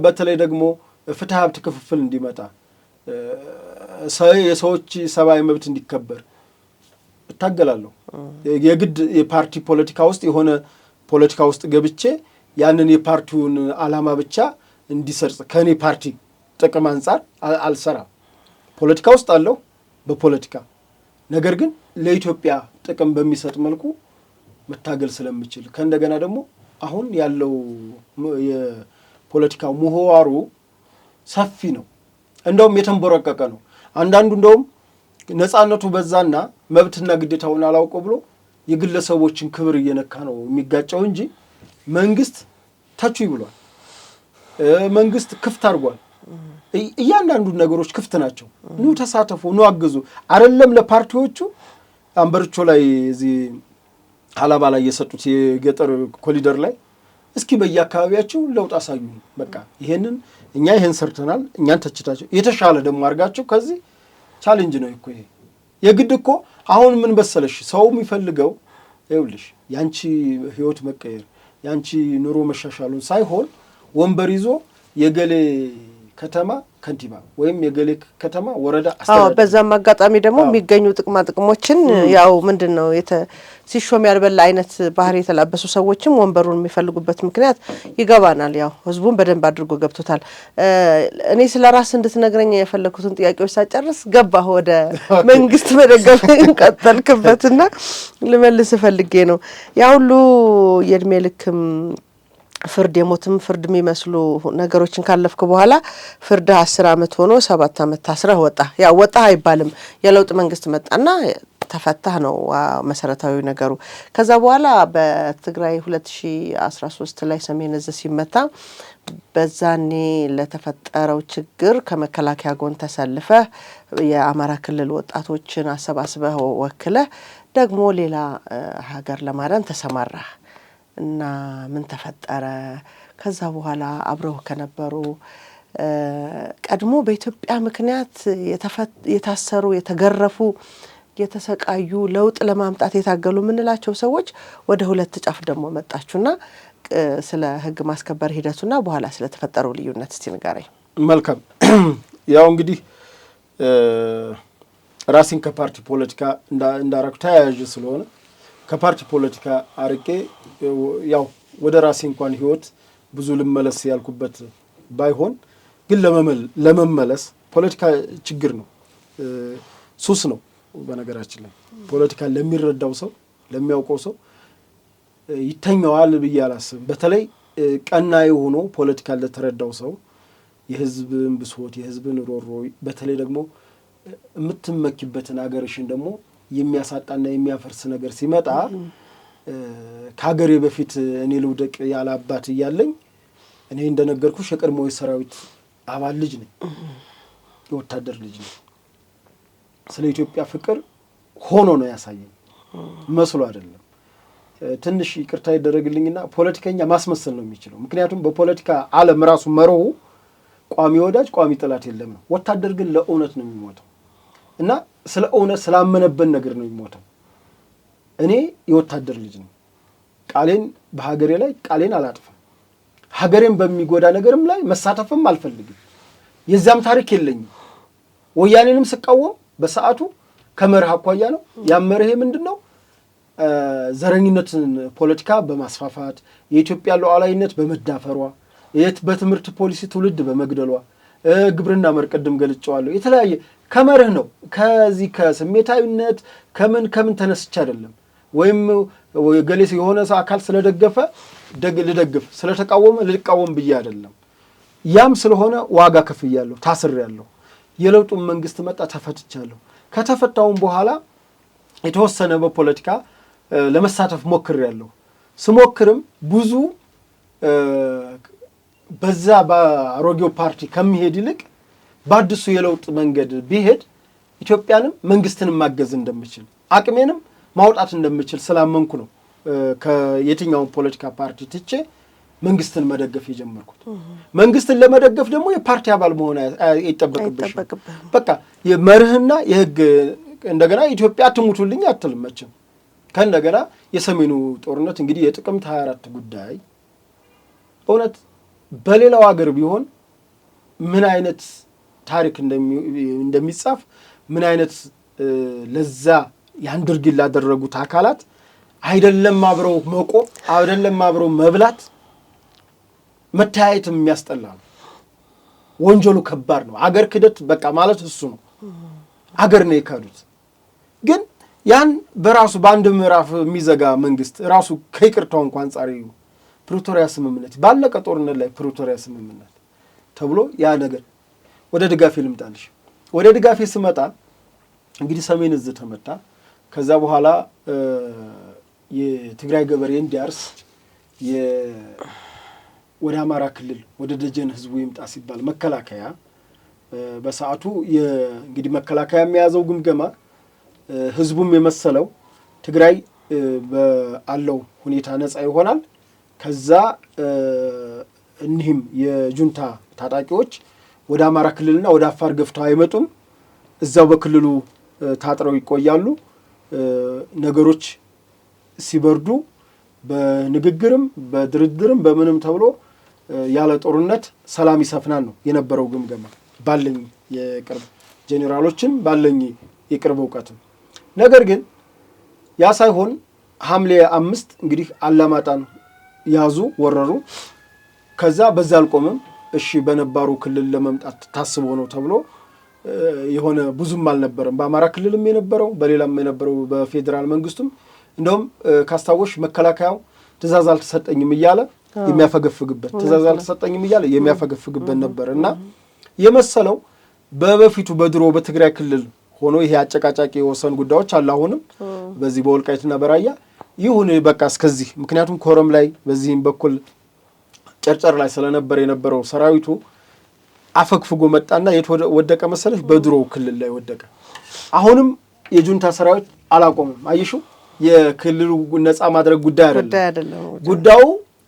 በተለይ ደግሞ ፍትህ ሀብት ክፍፍል እንዲመጣ የሰዎች ሰብአዊ መብት እንዲከበር እታገላለሁ። የግድ የፓርቲ ፖለቲካ ውስጥ የሆነ ፖለቲካ ውስጥ ገብቼ ያንን የፓርቲውን ዓላማ ብቻ እንዲሰርጽ ከኔ ፓርቲ ጥቅም አንጻር አልሰራም። ፖለቲካ ውስጥ አለው በፖለቲካ ነገር ግን ለኢትዮጵያ ጥቅም በሚሰጥ መልኩ መታገል ስለምችል ከእንደገና ደግሞ አሁን ያለው የፖለቲካው ምህዋሩ ሰፊ ነው፣ እንደውም የተንበረቀቀ ነው። አንዳንዱ እንደውም ነፃነቱ በዛና መብትና ግዴታውን አላውቀው ብሎ የግለሰቦችን ክብር እየነካ ነው የሚጋጨው እንጂ መንግስት ተቹ ይብሏል። መንግስት ክፍት አድርጓል። እያንዳንዱ ነገሮች ክፍት ናቸው። ኑ ተሳተፉ፣ ኑ አግዙ። አይደለም ለፓርቲዎቹ አንበርቾ ላይ እዚህ ሀላባ ላይ የሰጡት የገጠር ኮሊደር ላይ እስኪ በየአካባቢያቸው ለውጥ አሳዩ። በቃ ይሄንን እኛ ይሄን ሰርተናል፣ እኛን ተችታቸው የተሻለ ደግሞ አድርጋቸው ከዚህ ቻሌንጅ ነው እኮ ይሄ። የግድ እኮ አሁን ምን በሰለሽ ሰው የሚፈልገው ይኸውልሽ ያንቺ ህይወት መቀየር ያንቺ ኑሮ መሻሻሉን ሳይሆን ወንበር ይዞ የገሌ ከተማ ከንቲባ ወይም የገሌ ከተማ ወረዳ አስተዳዳሪ። በዛም አጋጣሚ ደግሞ የሚገኙ ጥቅማ ጥቅሞችን ያው ምንድነው ሲሾም ያልበላ አይነት ባህሪ የተላበሱ ሰዎችም ወንበሩን የሚፈልጉበት ምክንያት ይገባናል። ያው ህዝቡን በደንብ አድርጎ ገብቶታል። እኔ ስለራስ እንድትነግረኝ የፈለኩትን ጥያቄዎች ሳጨርስ ገባህ ወደ መንግስት መደገፍ ቀጠልክበትና ልመልስ ፈልጌ ነው። ያ ሁሉ የእድሜ ልክም ፍርድ የሞትም ፍርድ የሚመስሉ ነገሮችን ካለፍክ በኋላ ፍርድ 10 ዓመት ሆኖ 7 ዓመት ታስረህ ወጣ። ያው ወጣ አይባልም። የለውጥ መንግስት መጣና ተፈታህ ነው መሰረታዊ ነገሩ። ከዛ በኋላ በትግራይ 2013 ላይ ሰሜን ዕዝ ሲመታ በዛኔ ለተፈጠረው ችግር ከመከላከያ ጎን ተሰልፈህ የአማራ ክልል ወጣቶችን አሰባስበህ ወክለህ ደግሞ ሌላ ሀገር ለማዳን ተሰማራህ እና ምን ተፈጠረ? ከዛ በኋላ አብረው ከነበሩ ቀድሞ በኢትዮጵያ ምክንያት የታሰሩ የተገረፉ የተሰቃዩ ለውጥ ለማምጣት የታገሉ ምንላቸው ሰዎች ወደ ሁለት ጫፍ ደግሞ መጣችሁና ስለ ህግ ማስከበር ሂደቱና በኋላ ስለተፈጠረው ልዩነት እስቲ ንገረኝ። መልካም። ያው እንግዲህ ራስን ከፓርቲ ፖለቲካ እንዳረኩ ተያያዥ ስለሆነ ከፓርቲ ፖለቲካ አርቄ ያው ወደ ራሴ እንኳን ህይወት ብዙ ልመለስ ያልኩበት ባይሆን ግን ለመመለስ ፖለቲካ ችግር ነው፣ ሱስ ነው። በነገራችን ላይ ፖለቲካ ለሚረዳው ሰው ለሚያውቀው ሰው ይተኛዋል ብዬ አላስብም። በተለይ ቀና የሆነ ፖለቲካ ለተረዳው ሰው የህዝብን ብሶት የህዝብን ሮሮ በተለይ ደግሞ የምትመኪበትን አገርሽን ደግሞ የሚያሳጣና የሚያፈርስ ነገር ሲመጣ ከሀገሬ በፊት እኔ ልውደቅ ያለ አባት እያለኝ እኔ እንደነገርኩሽ የቀድሞ የሰራዊት አባል ልጅ ነኝ፣ የወታደር ልጅ ነኝ። ስለ ኢትዮጵያ ፍቅር ሆኖ ነው ያሳየኝ መስሎ አይደለም። ትንሽ ይቅርታ ይደረግልኝና ፖለቲከኛ ማስመሰል ነው የሚችለው። ምክንያቱም በፖለቲካ ዓለም ራሱ መርሁ ቋሚ ወዳጅ ቋሚ ጠላት የለም ነው። ወታደር ግን ለእውነት ነው የሚሞተው እና ስለ እውነት ስላመነበት ነገር ነው የሚሞተው። እኔ የወታደር ልጅ ነኝ። ቃሌን በሀገሬ ላይ ቃሌን አላጥፍም። ሀገሬን በሚጎዳ ነገርም ላይ መሳተፍም አልፈልግም። የዛም ታሪክ የለኝም። ወያኔንም ስቃወም በሰዓቱ ከመርህ አኳያ ነው። ያመርህ ምንድነው? ዘረኝነትን ፖለቲካ በማስፋፋት የኢትዮጵያ ሉዓላዊነት በመዳፈሯ በትምህርት ፖሊሲ ትውልድ በመግደሏ ግብርና መርቀድም ገልጨዋለሁ። የተለያየ ከመርህ ነው። ከዚህ ከስሜታዊነት ከምን ተነስቼ አይደለም። ወይም ገሌስ የሆነ አካል ስለደገፈ ልደግፍ ስለተቃወመ ልቃወም ብዬ አይደለም። ያም ስለሆነ ዋጋ ከፍያለሁ፣ ታስሬያለሁ። የለውጡን መንግስት መጣ፣ ተፈትቻለሁ። ከተፈታውን በኋላ የተወሰነ በፖለቲካ ለመሳተፍ ሞክሬያለሁ። ስሞክርም ብዙ በዛ በአሮጌው ፓርቲ ከሚሄድ ይልቅ በአዲሱ የለውጥ መንገድ ቢሄድ ኢትዮጵያንም መንግስትንም ማገዝ እንደምችል አቅሜንም ማውጣት እንደምችል ስላመንኩ ነው ከየትኛውን ፖለቲካ ፓርቲ ትቼ መንግስትን መደገፍ የጀመርኩት። መንግስትን ለመደገፍ ደግሞ የፓርቲ አባል መሆን አይጠበቅብሽም። በቃ የመርህና የህግ እንደገና ኢትዮጵያ አትሙቱልኝ አትልመችም። ከእንደገና የሰሜኑ ጦርነት እንግዲህ የጥቅምት 24 ጉዳይ እውነት በሌላው ሀገር ቢሆን ምን አይነት ታሪክ እንደሚጻፍ ምን አይነት ለዛ ያን ድርጊት ላደረጉት አካላት አይደለም አብረው መቆም አይደለም አብረው መብላት መታየትም የሚያስጠላ ነው። ወንጀሉ ከባድ ነው። አገር ክደት በቃ ማለት እሱ ነው። አገር ነው የካዱት። ግን ያን በራሱ በአንድ ምዕራፍ የሚዘጋ መንግስት ራሱ ከይቅርታው እንኳን አንጻር ፕሪቶሪያ ስምምነት ባለቀ ጦርነት ላይ ፕሪቶሪያ ስምምነት ተብሎ ያ ነገር ወደ ድጋፌ ልምጣልሽ። ወደ ድጋፌ ስመጣ እንግዲህ ሰሜን እዝ ተመታ። ከዛ በኋላ የትግራይ ገበሬ እንዲያርስ ወደ አማራ ክልል ወደ ደጀን ህዝቡ ይምጣ ሲባል መከላከያ በሰዓቱ እንግዲህ መከላከያ የሚያዘው ግምገማ ህዝቡም የመሰለው ትግራይ በአለው ሁኔታ ነፃ ይሆናል፣ ከዛ እኒህም የጁንታ ታጣቂዎች ወደ አማራ ክልልና ወደ አፋር ገፍተው አይመጡም፣ እዛው በክልሉ ታጥረው ይቆያሉ፣ ነገሮች ሲበርዱ በንግግርም በድርድርም በምንም ተብሎ ያለ ጦርነት ሰላም ይሰፍናል ነው የነበረው ግምገማ ባለኝ የቅርብ ጄኔራሎችን ባለኝ የቅርብ እውቀትም። ነገር ግን ያ ሳይሆን ሐምሌ 5 እንግዲህ አላማጣን ያዙ፣ ወረሩ። ከዛ በዛ አልቆምም። እሺ በነባሩ ክልል ለመምጣት ታስቦ ነው ተብሎ የሆነ ብዙም አልነበረም። በአማራ ክልልም የነበረው በሌላም የነበረው በፌዴራል መንግስቱም እንደውም ካስታወሽ መከላከያው ትእዛዝ አልተሰጠኝም እያለ የሚያፈገፍግበት ትእዛዝ አልተሰጠኝም እያለ የሚያፈገፍግበት ነበር እና የመሰለው በበፊቱ በድሮ በትግራይ ክልል ሆኖ ይሄ አጨቃጫቂ የወሰን ጉዳዮች አለ አሁንም በዚህ በወልቃይትና በራያ ይሁን በቃ እስከዚህ። ምክንያቱም ኮረም ላይ በዚህም በኩል ጨርጨር ላይ ስለነበር የነበረው ሰራዊቱ አፈግፍጎ መጣና የት ወደቀ መሰለሽ? በድሮ ክልል ላይ ወደቀ። አሁንም የጁንታ ሰራዊት አላቆምም። አይሹ የክልሉ ነፃ ማድረግ ጉዳይ አይደለም። ጉዳዩ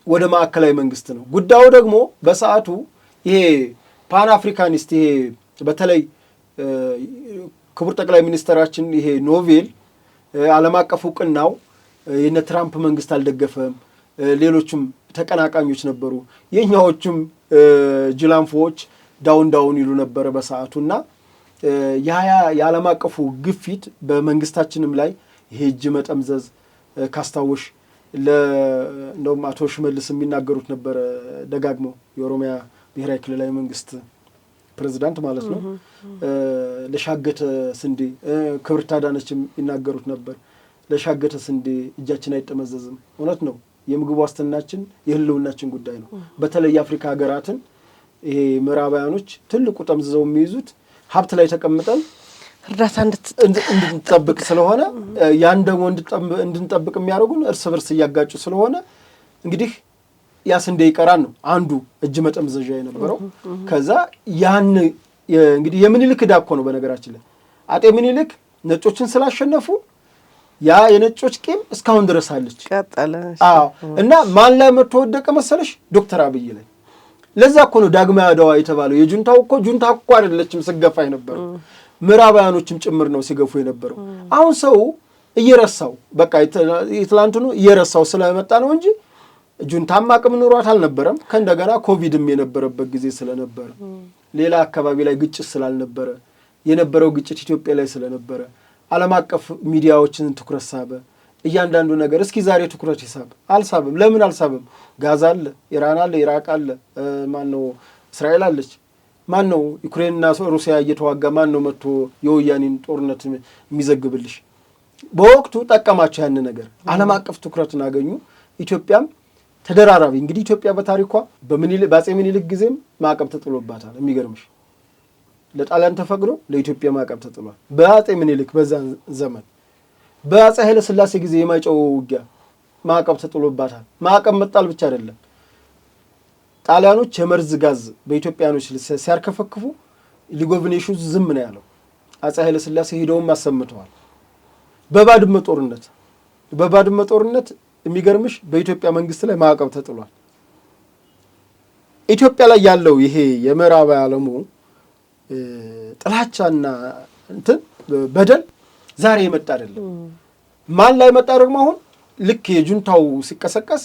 ወደ ማዕከላዊ መንግስት ነው። ጉዳዩ ደግሞ በሰዓቱ ይሄ ፓን አፍሪካኒስት ይሄ በተለይ ክቡር ጠቅላይ ሚኒስትራችን ይሄ ኖቬል ዓለም አቀፍ እውቅናው የነ ትራምፕ መንግስት አልደገፈም። ሌሎችም ተቀናቃኞች ነበሩ። የኛዎቹም ጅላንፎዎች ዳውን ይሉ ነበረ በሰዓቱና የዓለም አቀፉ ግፊት በመንግስታችንም ላይ ይሄ እጅ መጠምዘዝ ካስታወሽ እንደውም አቶ ሽመልስ የሚናገሩት ነበረ ደጋግመው የኦሮሚያ ብሔራዊ ክልላዊ መንግስት ፕሬዝዳንት ማለት ነው። ለሻገተ ስንዴ ክብርት አዳነችም ይናገሩት ነበር። ለሻገተ ስንዴ እጃችን አይጠመዘዝም። እውነት ነው። የምግብ ዋስትናችን የህልውናችን ጉዳይ ነው። በተለይ የአፍሪካ ሀገራትን ይሄ ምዕራባውያኖች ትልቁ ጠምዝዘው የሚይዙት ሀብት ላይ ተቀምጠን እርዳታ እንድንጠብቅ ስለሆነ ያን ደግሞ እንድንጠብቅ የሚያደርጉን እርስ በርስ እያጋጩ ስለሆነ እንግዲህ ያ ስንዴ ይቀራል ነው አንዱ እጅ መጠምዘዣ የነበረው። ከዛ ያን እንግዲህ የምኒልክ ዕዳ እኮ ነው በነገራችን ላይ አጤ ምኒልክ ነጮችን ስላሸነፉ ያ የነጮች ቂም እስካሁን ድረስ አለች። ቀጠለ። አዎ። እና ማን ላይ መጥቶ ወደቀ መሰለሽ? ዶክተር አብይ ላይ። ለዛ እኮ ነው ዳግማዊ አድዋ የተባለው። የጁንታው እኮ ጁንታ እኮ አይደለችም ስገፋ የነበረው ምዕራባውያኖች ጭምር ነው ሲገፉ የነበረው። አሁን ሰው እየረሳው በቃ የትላንቱን እየረሳው ስለመጣ ነው እንጂ ጁንታም አቅም ኑሯት አልነበረም። ከእንደገና ኮቪድም የነበረበት ጊዜ ስለነበረ ሌላ አካባቢ ላይ ግጭት ስላልነበረ የነበረው ግጭት ኢትዮጵያ ላይ ስለነበረ ዓለም አቀፍ ሚዲያዎችን ትኩረት ሳበ። እያንዳንዱ ነገር እስኪ ዛሬ ትኩረት ይሳብ አልሳብም። ለምን አልሳብም? ጋዛ አለ፣ ኢራን አለ፣ ኢራቅ አለ፣ ማን ነው እስራኤል አለች። ማን ነው ዩክሬንና ሩሲያ እየተዋጋ ማን ነው መጥቶ የወያኔን ጦርነት የሚዘግብልሽ? በወቅቱ ጠቀማቸው ያን ነገር። ዓለም አቀፍ ትኩረትን አገኙ። ኢትዮጵያም ተደራራቢ እንግዲህ ኢትዮጵያ በታሪኳ በአፄ ምኒልክ ጊዜም ማዕቀብ ተጥሎባታል። የሚገርምሽ ለጣሊያን ተፈቅዶ ለኢትዮጵያ ማዕቀብ ተጥሏል። በአፄ ምኒልክ በዛን ዘመን በአፄ ኃይለ ሥላሴ ጊዜ የማይጨው ውጊያ ማዕቀብ ተጥሎባታል። ማዕቀብ መጣል ብቻ አይደለም። ጣሊያኖች የመርዝ ጋዝ በኢትዮጵያኖች ሲያርከፈክፉ ሊግ ኦፍ ኔሽንስ ዝም ነው ያለው። አፄ ኃይለ ሥላሴ ሄደውም አሰምተዋል። በባድመ ጦርነት የሚገርምሽ በኢትዮጵያ መንግስት ላይ ማዕቀብ ተጥሏል። ኢትዮጵያ ላይ ያለው ይሄ የምዕራብ ዓለሙ ጥላቻና እንትን በደል ዛሬ የመጣ አይደለም። ማን ላይ መጣ ደግሞ? አሁን ልክ የጁንታው ሲቀሰቀስ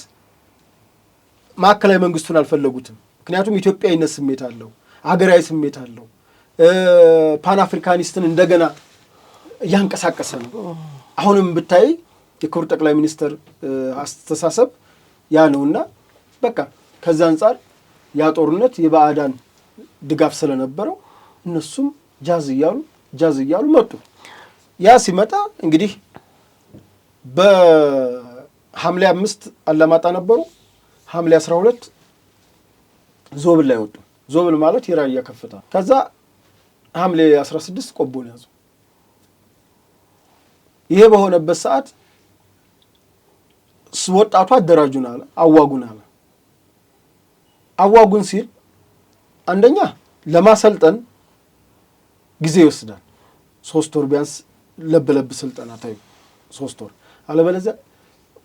ማዕከላዊ መንግስቱን አልፈለጉትም። ምክንያቱም ኢትዮጵያዊነት ስሜት አለው፣ አገራዊ ስሜት አለው። ፓን አፍሪካኒስትን እንደገና እያንቀሳቀሰ ነው። አሁንም ብታይ የክቡር ጠቅላይ ሚኒስትር አስተሳሰብ ያ ነውና በቃ ከዛ አንጻር ያ ጦርነት የባዕዳን ድጋፍ ስለነበረው እነሱም ጃዝ እያሉ መጡ። ያ ሲመጣ እንግዲህ በሐምሌ 5 አላማጣ ነበሩ። ሐምሌ 12 ዞብል ላይ ወጡ። ዞብል ማለት የራያ ከፍታ። ከዛ ሐምሌ 16 ቆቦን ያዙ። ይሄ በሆነበት ሰዓት ወጣቱ አደራጁን አለ፣ አዋጉን አለ። አዋጉን ሲል አንደኛ ለማሰልጠን ጊዜ ይወስዳል። 3 ወር ቢያንስ ለበለብ ስልጠና ታዩ 3 ወር፣ አለበለዚያ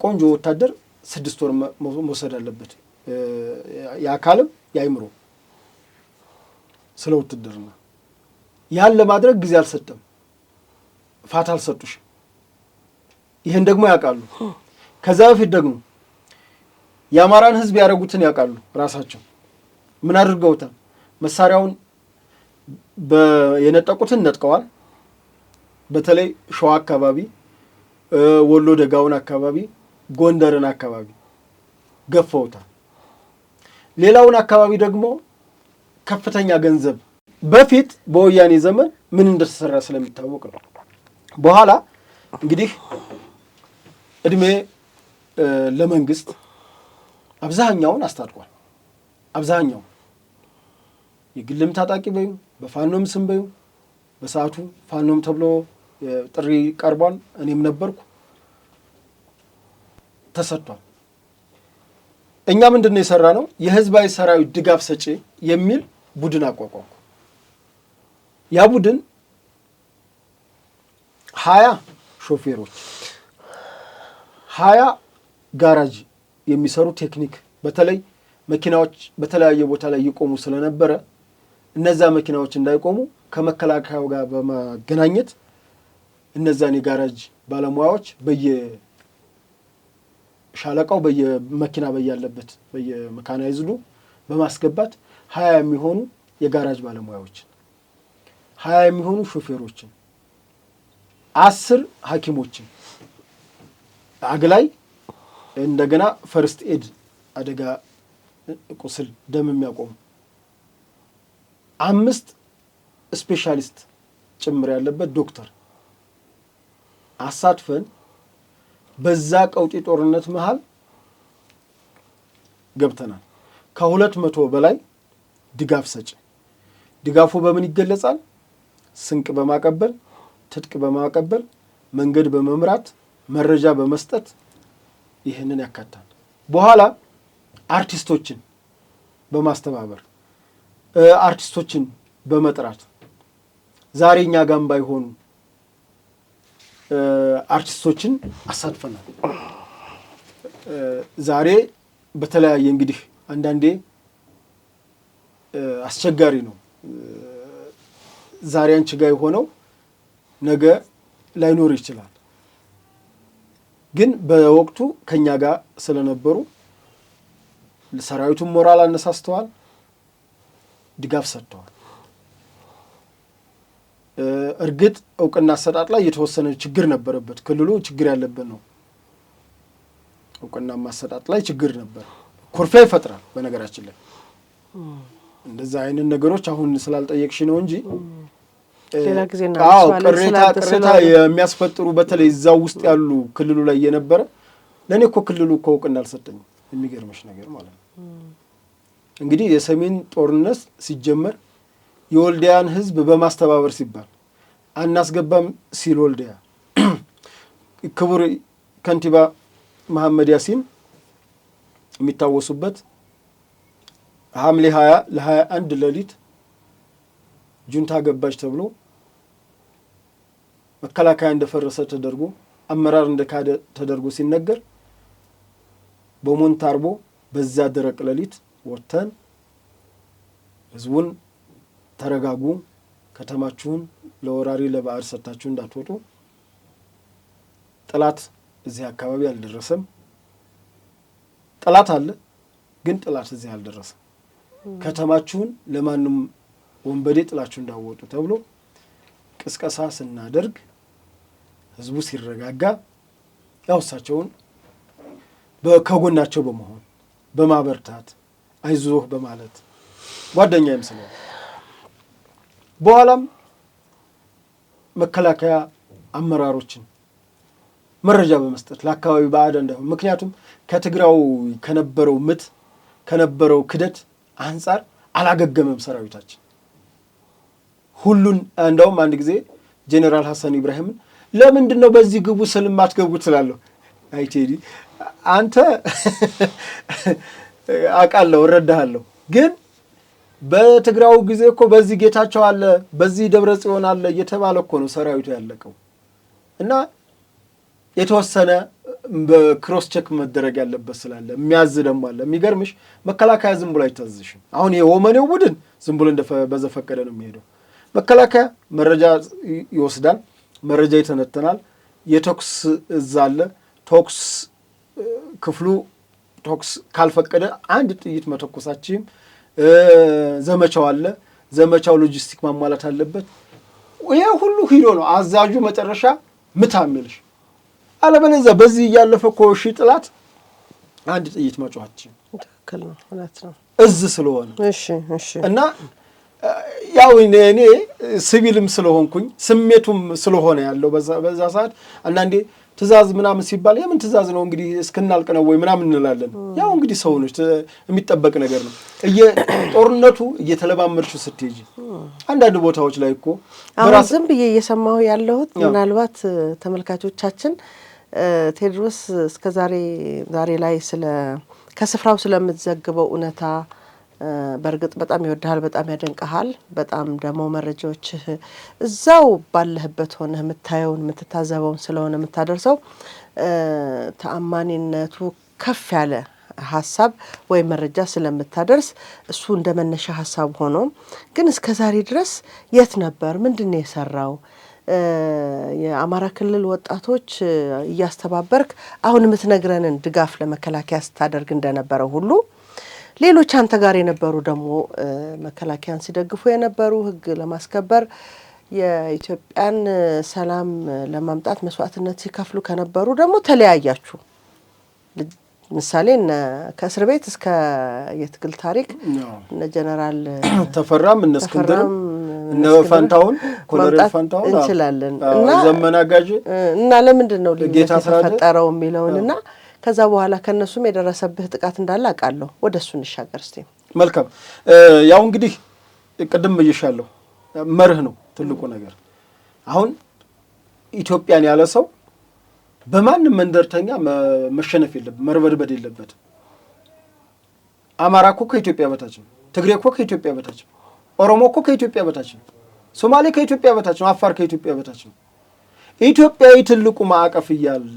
ቆንጆ ወታደር 6 ወር መውሰድ አለበት። የአካልም የአይምሮ ስለ ውትድርና ያን ለማድረግ ጊዜ አልሰጠም፣ ፋታ አልሰጡሽም። ይህን ደግሞ ያውቃሉ። ከዛ በፊት ደግሞ የአማራን ሕዝብ ያደረጉትን ያውቃሉ። ራሳቸው ምን አድርገውታል? መሳሪያውን የነጠቁትን ነጥቀዋል። በተለይ ሸዋ አካባቢ፣ ወሎ ደጋውን አካባቢ፣ ጎንደርን አካባቢ ገፈውታል። ሌላውን አካባቢ ደግሞ ከፍተኛ ገንዘብ በፊት በወያኔ ዘመን ምን እንደተሰራ ስለሚታወቅ ነው። በኋላ እንግዲህ እድሜ ለመንግስት አብዛኛውን አስታጥቋል። አብዛኛው የግልም ታጣቂ በዩ በፋኖም ስም በዩ በሰዓቱ ፋኖም ተብሎ ጥሪ ቀርቧል። እኔም ነበርኩ፣ ተሰጥቷል። እኛ ምንድን ነው የሰራ ነው? የህዝባዊ ሰራዊት ድጋፍ ሰጪ የሚል ቡድን አቋቋምኩ። ያ ቡድን 20 ሾፌሮች፣ 20 ጋራጅ የሚሰሩ ቴክኒክ፣ በተለይ መኪናዎች በተለያየ ቦታ ላይ ይቆሙ ስለነበረ እነዛ መኪናዎች እንዳይቆሙ ከመከላከያው ጋር በማገናኘት እነዛን የጋራጅ ባለሙያዎች በየሻለቃው በየመኪና በያለበት በየመካናይዝዱ በማስገባት 20 የሚሆኑ የጋራጅ ባለሙያዎችን፣ 20 የሚሆኑ ሾፌሮችን፣ 10 ሐኪሞችን አግላይ እንደገና ፈርስት ኤድ አደጋ ቁስል ደም የሚያቆሙ 5 ስፔሻሊስት ጭምር ያለበት ዶክተር አሳትፈን በዛ ቀውጢ ጦርነት መሃል ገብተናል። 200 በላይ ድጋፍ ሰጪ። ድጋፉ በምን ይገለጻል? ስንቅ በማቀበል፣ ትጥቅ በማቀበል፣ መንገድ በመምራት፣ መረጃ በመስጠት ይህንን ያካታል። በኋላ አርቲስቶችን በማስተባበር አርቲስቶችን በመጥራት ዛሬ እኛ ጋም ባይሆኑ አርቲስቶችን አሳትፈናል። ዛሬ በተለያየ እንግዲህ አንዳንዴ አስቸጋሪ ነው። ዛሬ አንቺ ጋር የሆነው ነገ ላይኖር ይችላል። ግን በወቅቱ ከኛ ጋር ስለነበሩ ሰራዊቱን ሞራል አነሳስተዋል፣ ድጋፍ ሰጥተዋል። እርግጥ እውቅና አሰጣጥ ላይ የተወሰነ ችግር ነበረበት። ክልሉ ችግር ያለበት ነው። እውቅና ማሰጣጥ ላይ ችግር ነበር። ኩርፊያ ይፈጥራል። በነገራችን ላይ እንደዛ አይነት ነገሮች አሁን ስላልጠየቅሽ ነው እንጂ ሌላ ጊዜ ቅሬታ የሚያስፈጥሩ በተለይ እዛው ውስጥ ያሉ ክልሉ ላይ የነበረ ለእኔ እኮ ክልሉ እኮ እውቅና አልሰጠኝም። የሚገርመሽ ነገር ማለት ነው እንግዲህ የሰሜን ጦርነት ሲጀመር የወልዲያን ሕዝብ በማስተባበር ሲባል አናስገባም ሲል ወልዲያ ክቡር ከንቲባ መሐመድ ያሲን የሚታወሱበት ሐምሌ 20 ለ21 ሌሊት ጁንታ ገባች ተብሎ መከላከያ እንደፈረሰ ተደርጎ አመራር እንደካደ ተደርጎ ሲነገር በሞንታርቦ በዛ ደረቅ ሌሊት ወጥተን ሕዝቡን ተረጋጉ፣ ከተማችሁን ለወራሪ ለባዕድ ሰጥታችሁ እንዳትወጡ፣ ጠላት እዚህ አካባቢ አልደረሰም፣ ጠላት አለ ግን ጠላት እዚህ አልደረሰም፣ ከተማችሁን ለማንም ወንበዴ ጥላችሁ እንዳወጡ ተብሎ ቅስቀሳ ስናደርግ ህዝቡ ሲረጋጋ ያው እሳቸውን ከጎናቸው በመሆን በማበርታት አይዞህ በማለት ጓደኛ ይመስላል። በኋላም መከላከያ አመራሮችን መረጃ በመስጠት ለአካባቢ ባዕድ እንዳይሆን፣ ምክንያቱም ከትግራው ከነበረው ምት ከነበረው ክደት አንጻር አላገገመም ሰራዊታችን። ሁሉን እንደውም አንድ ጊዜ ጄኔራል ሐሰን ኢብራሂምን ለምንድነው በዚህ ግቡ ስለማትገቡ ትላለህ? አይ ቴዲ አንተ አውቃለሁ እረዳሃለሁ፣ ግን በትግራው ጊዜ እኮ በዚህ ጌታቸው አለ በዚህ ደብረጽዮን አለ እየተባለ እኮ ነው ሰራዊቱ ያለቀው። እና የተወሰነ በክሮስ ቼክ መደረግ ያለበት ስላለ የሚያዝ ደግሞ አለ። የሚገርምሽ መከላከያ ዝም ብሎ አይታዝሽም። አሁን የወመኔው ቡድን ዝም ብሎ በዘፈቀደ ነው የሚሄደው። መከላከያ መረጃ ይወስዳል፣ መረጃ ይተነተናል። የተኩስ እዝ አለ። ተኩስ ክፍሉ ተኩስ ካልፈቀደ አንድ ጥይት መተኮሳችም ዘመቻው አለ። ዘመቻው ሎጂስቲክ ማሟላት አለበት። ይሄ ሁሉ ሂዶ ነው አዛዡ መጨረሻ ምታ የሚልሽ። አለበለዚያ በዚህ እያለፈ እኮ ጥላት አንድ ጥይት መጫዋችን ትክክል ነው፣ እውነት ነው። እዝ ስለሆነ እሺ እና ያው እኔ ሲቪልም ስለሆንኩኝ ስሜቱም ስለሆነ ያለው በዛ ሰዓት አንዳንዴ ትእዛዝ ምናምን ሲባል የምን ትእዛዝ ነው እንግዲህ እስክናልቅ ነው ወይ ምናምን እንላለን። ያው እንግዲህ ሰው ነች የሚጠበቅ ነገር ነው። ጦርነቱ እየተለማመድሽው ስትሄጂ አንዳንድ ቦታዎች ላይ እኮ አሁን ዝም ብዬ እየሰማሁ ያለሁት ምናልባት ተመልካቾቻችን ቴድሮስ እስከ ዛሬ ላይ ከስፍራው ስለምትዘግበው እውነታ በእርግጥ በጣም ይወድሃል፣ በጣም ያደንቀሃል። በጣም ደግሞ መረጃዎች እዛው ባለህበት ሆነ የምታየውን የምትታዘበውን ስለሆነ የምታደርሰው ተአማኒነቱ ከፍ ያለ ሀሳብ ወይ መረጃ ስለምታደርስ እሱ እንደ መነሻ ሀሳብ ሆኖ ግን እስከ ዛሬ ድረስ የት ነበር? ምንድነው የሰራው? የአማራ ክልል ወጣቶች እያስተባበርክ አሁን የምትነግረንን ድጋፍ ለመከላከያ ስታደርግ እንደነበረው ሁሉ ሌሎች አንተ ጋር የነበሩ ደግሞ መከላከያን ሲደግፉ የነበሩ ህግ ለማስከበር የኢትዮጵያን ሰላም ለማምጣት መስዋዕትነት ሲከፍሉ ከነበሩ ደግሞ ተለያያችሁ። ምሳሌ ከእስር ቤት እስከ የትግል ታሪክ እነ ጀነራል ተፈራም እነ እስክንድርም እነ ፋንታውን ኮሎኔል ፋንታውን እንችላለን እና ዘመናጋጅ እና ለምንድነው የተፈጠረው የሚለውንና ከዛ በኋላ ከነሱም የደረሰብህ ጥቃት እንዳለ አውቃለሁ። ወደሱ እንሻገር እስቲ። መልካም ያው እንግዲህ ቅድም ብዬሻለሁ መርህ ነው ትልቁ ነገር። አሁን ኢትዮጵያን ያለ ሰው በማንም መንደርተኛ መሸነፍ የለበትም፣ መርበድበድ የለበትም። አማራ እኮ ከኢትዮጵያ በታች ነው። ትግሬ እኮ ከኢትዮጵያ በታች ነው። ኦሮሞ እኮ ከኢትዮጵያ በታች ነው። ሶማሌ ከኢትዮጵያ በታች ነው። አፋር ከኢትዮጵያ በታች ነው። ኢትዮጵያዊ ትልቁ ማዕቀፍ እያለ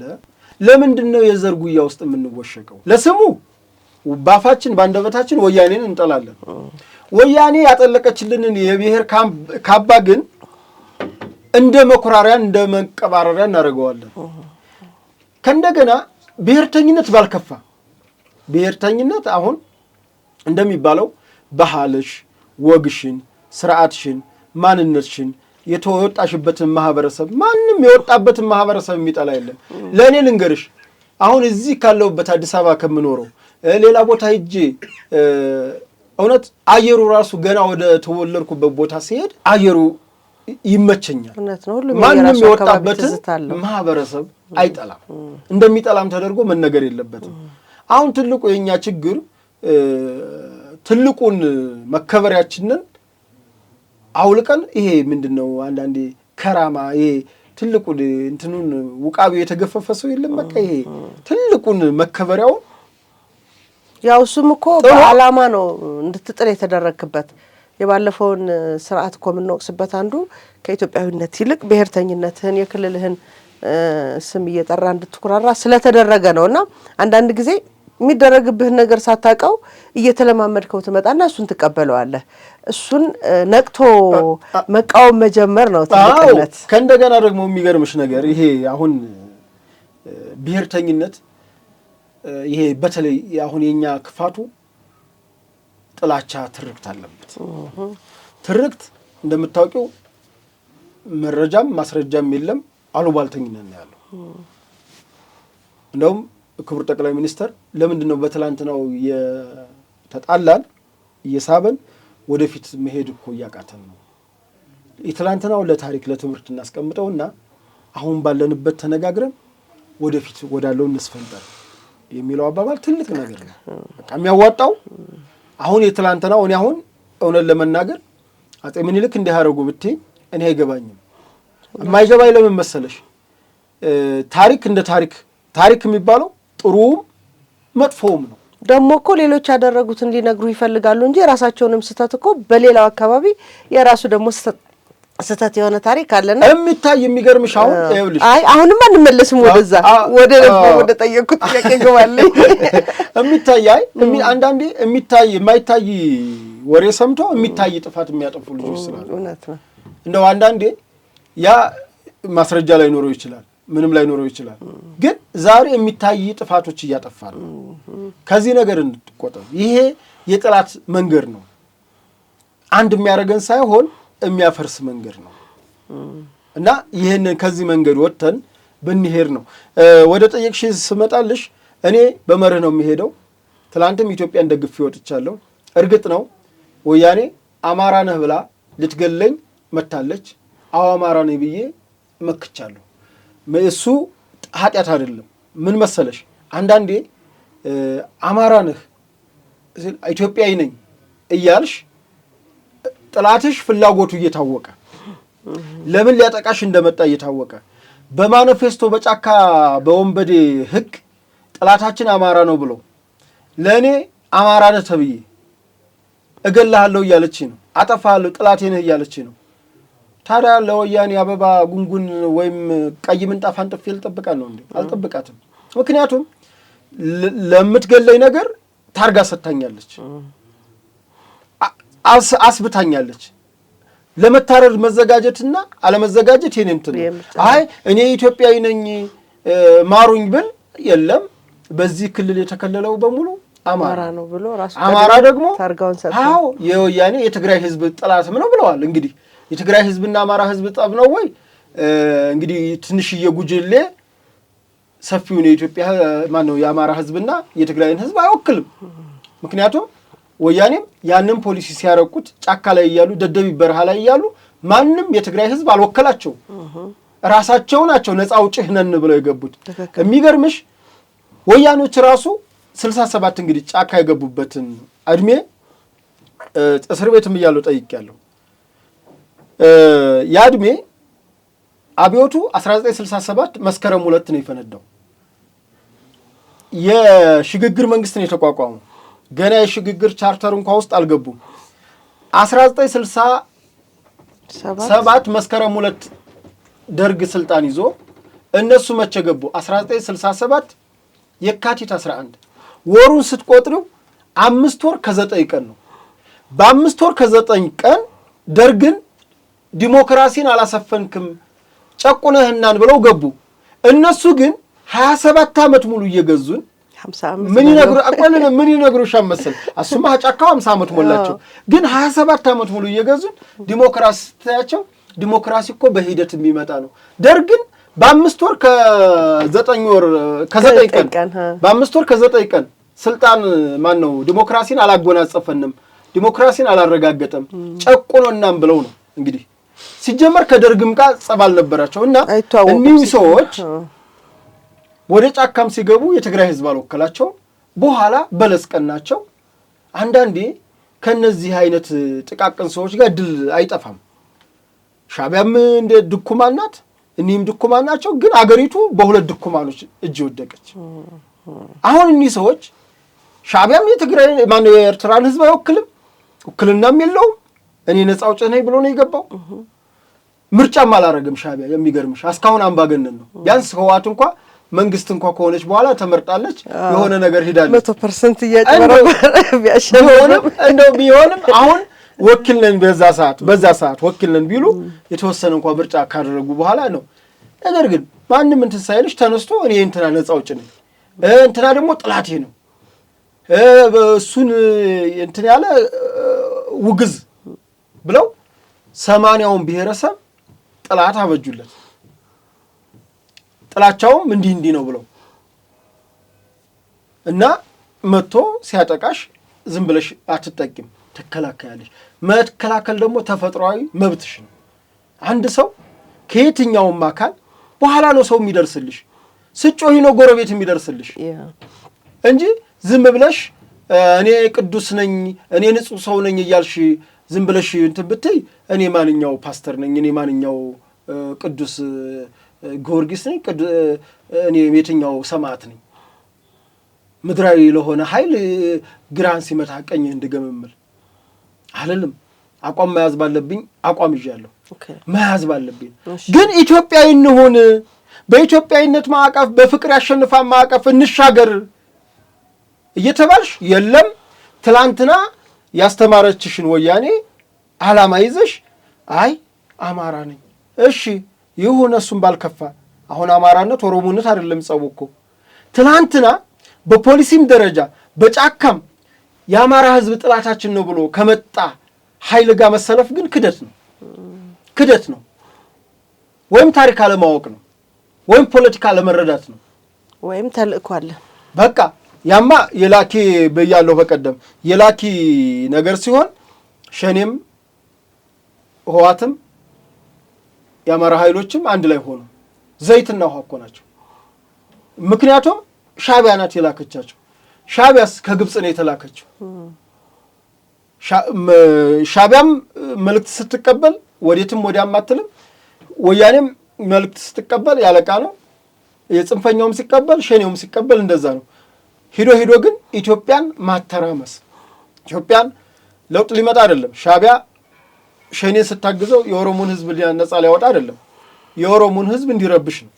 ለምንድነው የዘር ጉያ ውስጥ የምንወሸቀው? ለስሙ ባፋችን ባንደበታችን ወያኔን እንጠላለን። ወያኔ ያጠለቀችልንን የብሔር ካባ ግን እንደ መኩራሪያ እንደ መንቀባረሪያ እናደርገዋለን። ከእንደገና ብሔርተኝነት ባልከፋ ብሔርተኝነት አሁን እንደሚባለው ባህልሽ፣ ወግሽን፣ ስርዓትሽን፣ ማንነትሽን የተወጣሽበትን ማህበረሰብ ማንም የወጣበትን ማህበረሰብ የሚጠላ የለም። ለእኔ ልንገርሽ አሁን እዚህ ካለሁበት አዲስ አበባ ከምኖረው ሌላ ቦታ ሂጄ እውነት አየሩ ራሱ ገና ወደ ተወለድኩበት ቦታ ሲሄድ አየሩ ይመቸኛል። ማንም የወጣበትን ማህበረሰብ አይጠላም። እንደሚጠላም ተደርጎ መነገር የለበትም። አሁን ትልቁ የኛ ችግር ትልቁን መከበሪያችንን አውልቀን ይሄ ምንድነው አንዳንዴ ከራማ ይሄ ትልቁን እንትኑን ውቃቢው የተገፈፈ ሰው የለም። በቃ ይሄ ትልቁን መከበሪያውን ያው እሱም እኮ በዓላማ ነው እንድትጥል የተደረክበት። የባለፈውን ስርዓት እኮ የምንወቅስበት አንዱ ከኢትዮጵያዊነት ይልቅ ብሔርተኝነትህን የክልልህን ስም እየጠራ እንድትኩራራ ስለተደረገ ነውና አንዳንድ ጊዜ የሚደረግብህን ነገር ሳታውቀው እየተለማመድከው ትመጣና እሱን ትቀበለዋለህ። እሱን ነቅቶ መቃወም መጀመር ነው ትልቅነት። ከእንደገና ደግሞ የሚገርምሽ ነገር ይሄ አሁን ብሔርተኝነት ይሄ በተለይ አሁን የኛ ክፋቱ ጥላቻ ትርክት አለበት። ትርክት እንደምታውቂው መረጃም ማስረጃም የለም፣ አሉባልተኝነት ነው ያለው። እንደውም ክቡር ጠቅላይ ሚኒስተር ለምንድነው በትላንትናው የተጣላን እየሳበን ወደፊት መሄድ እኮ እያቃተን ነው። የትላንትናው ለታሪክ ለትምህርት እናስቀምጠውና አሁን ባለንበት ተነጋግረን ወደፊት ወዳለው እንስፈንጠር የሚለው አባባል ትልቅ ነገር ነው። በቃ የሚያዋጣው አሁን የትላንትናው እኔ አሁን እውነት ለመናገር አጼ ምኒልክ እንዲያደርጉ ብትይ እኔ አይገባኝም። የማይገባኝ ለምን መሰለሽ ታሪክ እንደ ታሪክ የሚባለው ጥሩም መጥፎውም ነው። ደግሞ እኮ ሌሎች ያደረጉት እንዲነግሩ ይፈልጋሉ እንጂ የራሳቸውንም ስህተት እኮ በሌላው አካባቢ የራሱ ደግሞ ስህተት የሆነ ታሪክ አለና የሚታይ የሚገርምሽ አሁን ይኸውልሽ፣ አሁንም አንመለስም ወደዛ ወደ ጠየቁት ጥያቄ ገባለኝ። አንዳንዴ የማይታይ ወሬ ሰምቶ የሚታይ ጥፋት የሚያጠፉ ልጆች ስላሉ እውነት ነው። እንደው አንዳንዴ ያ ማስረጃ ላይ ኖረው ይችላል፣ ምንም ላይ ኖረው ይችላል። ግን ዛሬ የሚታይ ጥፋቶች እያጠፋ ነው። ከዚህ ነገር እንድትቆጠብ። ይሄ የጠላት መንገድ ነው። አንድ የሚያደርገን ሳይሆን የሚያፈርስ መንገድ ነው እና ይህንን ከዚህ መንገድ ወጥተን ብንሄድ ነው። ወደ ጠየቅሽ ስመጣልሽ እኔ በመርህ ነው የሚሄደው። ትላንትም ኢትዮጵያን ደግፌ ወጥቻለሁ። እርግጥ ነው ወያኔ አማራ ነህ ብላ ልትገለኝ መታለች። አዎ አማራ ነኝ ብዬ መክቻለሁ። እሱ ኃጢአት አይደለም። ምን መሰለሽ አንዳንዴ አማራ ነህ ኢትዮጵያዊ ነኝ እያልሽ ጥላትሽ ፍላጎቱ እየታወቀ ለምን ሊያጠቃሽ እንደመጣ እየታወቀ በማኒፌስቶ በጫካ በወንበዴ ሕግ ጥላታችን አማራ ነው ብሎ ለእኔ አማራ ነህ ተብዬ እገልሃለሁ እያለች ነው። አጠፋለሁ ጥላቴ ነህ እያለች ነው። ታዲያ ለወያኔ አበባ ጉንጉን ወይም ቀይ ምንጣፍ አንጥፌ ልጠብቃት ነው እንዴ? አልጠብቃትም። ምክንያቱም ለምትገለኝ ነገር ታርጋ ሰጥታኛለች፣ አስብታኛለች። ለመታረድ መዘጋጀትና አለመዘጋጀት የኔ እንትን ነው። አይ እኔ ኢትዮጵያዊ ነኝ ማሩኝ ብል የለም በዚህ ክልል የተከለለው በሙሉ አማራ ነው ብሎ ራሱ አማራ ደግሞ ታርጋውን ሰጥቶ አዎ የወያኔ የትግራይ ህዝብ ጥላትም ነው ብለዋል። እንግዲህ የትግራይ ህዝብና አማራ ህዝብ ጠብ ነው ወይ? እንግዲህ ትንሽዬ ጉጅሌ ሰፊውን የኢትዮጵያ ማነው የአማራ ህዝብና የትግራይን ህዝብ አይወክልም። ምክንያቱም ወያኔም ያንን ፖሊሲ ሲያረቁት ጫካ ላይ እያሉ ደደቢ በረሃ ላይ እያሉ ማንም የትግራይ ህዝብ አልወከላቸው። ራሳቸው ናቸው ነፃ አውጪህ ነን ብለው የገቡት። የሚገርምሽ ወያኖች ራሱ 67 እንግዲህ ጫካ የገቡበትን እድሜ እስር ቤትም እያለው ጠይቄያለሁ። ያ እድሜ አብዮቱ 1967 መስከረም 2 ነው የፈነዳው። የሽግግር መንግስት ነው የተቋቋመው። ገና የሽግግር ቻርተር እንኳን ውስጥ አልገቡም። 1967 መስከረም 2 ደርግ ስልጣን ይዞ እነሱ መቼ ገቡ? 1967 የካቲት 11 ወሩን ስትቆጥሪው 5 ወር ከ9 ቀን ነው። በ5 ወር ከ9 ቀን ደርግን ዲሞክራሲን አላሰፈንክም ጨቁነህናን ብለው ገቡ። እነሱ ግን 27 ዓመት ሙሉ እየገዙን ምን ይነግሩሻል መሰል? እሱማ ጫካው 50 ዓመት ሞላቸው። ግን 27 ዓመት ሙሉ እየገዙን ዲሞክራሲ ታያቸው። ዲሞክራሲ እኮ በሂደት የሚመጣ ነው። ደርግን በ5 ወር ከ9 ቀን በ5 ወር ከ9 ቀን ስልጣን ማን ነው ዲሞክራሲን አላጎናጸፈንም፣ ዲሞክራሲን አላረጋገጠም፣ ጨቁኖናም ብለው ነው እንግዲህ ሲጀመር ከደርግም ጋር ጸብ አልነበራቸው እና እኒህ ሰዎች ወደ ጫካም ሲገቡ የትግራይ ህዝብ አልወከላቸው። በኋላ በለስቀናቸው። አንዳንዴ ከነዚህ አይነት ጥቃቅን ሰዎች ጋር ድል አይጠፋም። ሻዕቢያም እንደ ድኩማን ናት፣ እኒህም ድኩማን ናቸው። ግን አገሪቱ በሁለት ድኩማኖች እጅ ወደቀች። አሁን እኒህ ሰዎች ሻዕቢያም የትግራይ ማነው የኤርትራን ህዝብ አይወክልም፣ ውክልናም የለውም። እኔ ነፃ አውጪ ነኝ ብሎ ነው የገባው። ምርጫም አላረገም ሻዕቢያ። የሚገርምሽ እስካሁን አምባገነን ነው። ቢያንስ ህወሓት እንኳን መንግስት እንኳን ከሆነች በኋላ ተመርጣለች፣ የሆነ ነገር ሄዳለች። 100% እያጨበረበረ ቢሆንም አሁን ወኪል ነን በዛ ሰዓት ወኪል ነን ቢሉ የተወሰነ እንኳን ምርጫ ካደረጉ በኋላ ነው። ነገር ግን ማንም እንትን ሳይልሽ ተነስቶ እኔ እንትና ነፃ አውጪ ነኝ እንትና ደግሞ ጥላቴ ነው እሱን እንትን ያለ ውግዝ ብለው 80ውን ብሔረሰብ ጥላት አበጁለት። ጥላቻውም እንዲህ ነው ብለው እና መጥቶ ሲያጠቃሽ ዝም ብለሽ አትጠቂም፣ ትከላከያለሽ። መከላከል ደግሞ ተፈጥሯዊ መብትሽ ነው። አንድ ሰው ከየትኛውም አካል በኋላ ነው ሰው የሚደርስልሽ። ስጮሂ ነው ጎረቤት የሚደርስልሽ እንጂ ዝም ብለሽ እኔ ቅዱስ ነኝ እኔ ንጹህ ሰው ነኝ እያልሽ ዝም ብለሽ እንትን ብትይ እኔ ማንኛው ፓስተር ነኝ እኔ ማንኛው ቅዱስ ጊዮርጊስ ነኝ እኔ የትኛው ሰማዕት ነኝ? ምድራዊ ለሆነ ኃይል ግራን ሲመታ ቀኝ እንድገመምል አልልም። አቋም መያዝ ባለብኝ አቋም ይዣለሁ። መያዝ ባለብኝ ግን ኢትዮጵያዊ እንሆን፣ በኢትዮጵያዊነት ማዕቀፍ በፍቅር ያሸንፋን ማዕቀፍ እንሻገር እየተባልሽ የለም ትላንትና ያስተማረችሽን ወያኔ ዓላማ ይዘሽ አይ አማራ ነኝ እሺ ይሁን እሱም ባልከፋ። አሁን አማራነት ኦሮሞነት አይደለም ጸቡ እኮ። ትላንትና በፖሊሲም ደረጃ በጫካም የአማራ ሕዝብ ጥላታችን ነው ብሎ ከመጣ ኃይል ጋር መሰለፍ ግን ክደት ነው። ወይም ታሪክ አለማወቅ ነው፣ ወይም ፖለቲካ አለመረዳት ነው፣ ወይም ተልእኮ አለ። በቃ ያማ የላኪ በያለው በቀደም የላኪ ነገር ሲሆን ሸኔም ህዋትም የአማራ ኃይሎችም አንድ ላይ ሆኑ ዘይትና ውሃ እኮ ናቸው። ምክንያቱም ሻዕቢያ ናት የላከቻቸው። ሻዕቢያስ ከግብፅ ነው የተላከችው። ሻዕቢያም መልእክት ስትቀበል ወዴትም ወዲያም አትልም። ወያኔም መልእክት ስትቀበል ያለቃ ነው። የጽንፈኛውም ሲቀበል ሸኔውም ሲቀበል እንደዛ ነው። ሂዶ ግን ኢትዮጵያን ማተራመስ፣ ኢትዮጵያን ለውጥ ሊመጣ አይደለም። ሻዕቢያ ሸኔን ስታግዘው የኦሮሞን ህዝብ ነፃ ሊያወጣ አይደለም፣ የኦሮሞን ህዝብ እንዲረብሽ ነው።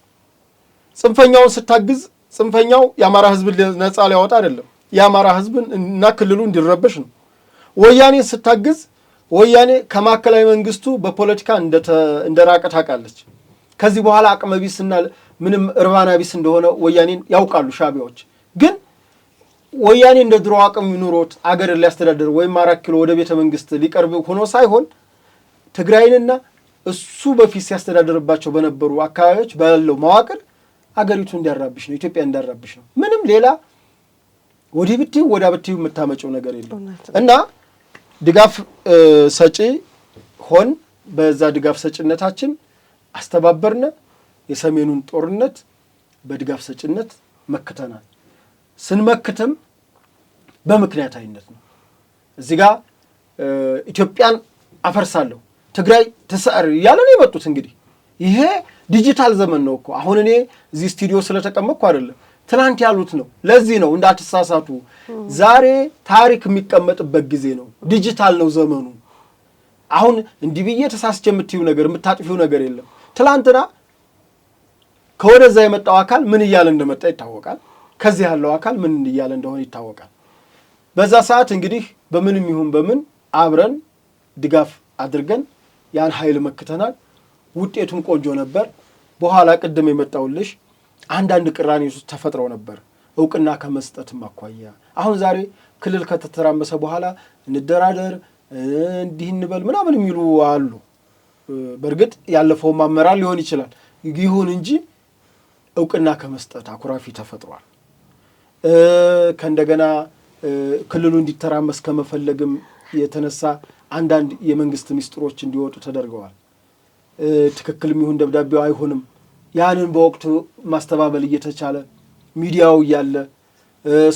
ጽንፈኛውን ስታግዝ ጽንፈኛው የአማራ ህዝብ ነፃ ሊያወጣ አይደለም፣ የአማራ ህዝብን እና ክልሉ እንዲረብሽ ነው። ወያኔን ስታግዝ ወያኔ ከማዕከላዊ መንግስቱ በፖለቲካ እንደራቀ ታውቃለች። ከዚህ በኋላ አቅመቢስና ምንም እርባና ቢስ እንደሆነ ወያኔን ያውቃሉ ሻዕቢያዎች። ግን ወያኔ እንደ ድሮ አቅም ኑሮት አገር ሊያስተዳድር ወይም 4 ኪሎ ወደ ቤተ መንግስት ሊቀርብ ሆኖ ሳይሆን ትግራይንና እሱ በፊት ሲያስተዳድርባቸው በነበሩ አካባቢዎች ባለው መዋቅር አገሪቱ እንዲያራብሽ ነው፣ ኢትዮጵያ እንዲያራብሽ ነው። ምንም ሌላ ወዲህ ብትዩ ወዳ ብትዩ የምታመጨው ነገር የለም። እና ድጋፍ ሰጪ ሆን በዛ ድጋፍ ሰጪነታችን አስተባበርነ። የሰሜኑን ጦርነት በድጋፍ ሰጪነት መክተናል። ስንመክትም በምክንያታዊነት ነው። እዚህ ጋር ኢትዮጵያን አፈርሳለሁ ትግራይ ትሰር እያለ ነው የመጡት። እንግዲህ ይሄ ዲጂታል ዘመን ነው እኮ። አሁን እኔ እዚህ ስቱዲዮ ስለተቀመጥኩ አይደለም፣ ትናንት ያሉት ነው። ለዚህ ነው እንዳትሳሳቱ። ዛሬ ታሪክ የሚቀመጥበት ጊዜ ነው። ዲጂታል ነው ዘመኑ። አሁን እንዲህ ብዬ ተሳስቼ የምትዩ ነገር የምታጥፊው ነገር የለም። ትላንትና ከወደዛ የመጣው አካል ምን እያለ እንደመጣ ይታወቃል። ከዚህ ያለው አካል ምን እያለ እንደሆነ ይታወቃል። በዛ ሰዓት እንግዲህ በምንም ይሁን በምን አብረን ድጋፍ አድርገን ያን ኃይል መክተናል። ውጤቱም ቆንጆ ነበር። በኋላ ቅድም የመጣውልሽ አንዳንድ ቅራኔዎች ተፈጥረው ነበር እውቅና ከመስጠትም አኳያ። አሁን ዛሬ ክልል ከተተራመሰ በኋላ እንደራደር እንዲህ እንበል ምናምን የሚሉ አሉ። በእርግጥ ያለፈው አመራር ሊሆን ይችላል። ይሁን እንጂ እውቅና ከመስጠት አኩራፊ ተፈጥሯል። ከእንደገና ክልሉ እንዲተራመስ ከመፈለግም የተነሳ አንዳንድ የመንግስት ሚስጥሮች እንዲወጡ ተደርገዋል። ትክክልም ይሁን ደብዳቤው አይሆንም። ያንን በወቅቱ ማስተባበል እየተቻለ ሚዲያው እያለ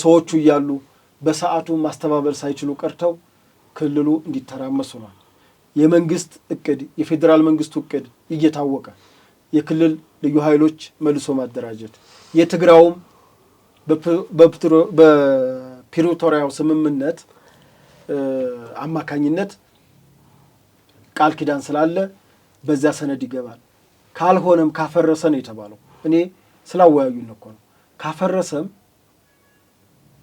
ሰዎቹ እያሉ በሰዓቱ ማስተባበል ሳይችሉ ቀርተው ክልሉ እንዲተራመሱ ነው። የመንግስት እቅድ የፌዴራል መንግስቱ እቅድ እየታወቀ የክልል ልዩ ኃይሎች መልሶ ማደራጀት የትግራውም በፕሪቶሪያው ስምምነት አማካኝነት ቃል ኪዳን ስላለ በዛ ሰነድ ይገባል። ካልሆነም ካፈረሰ ነው የተባለው። እኔ ስላወያዩን እኮ ነው። ካፈረሰም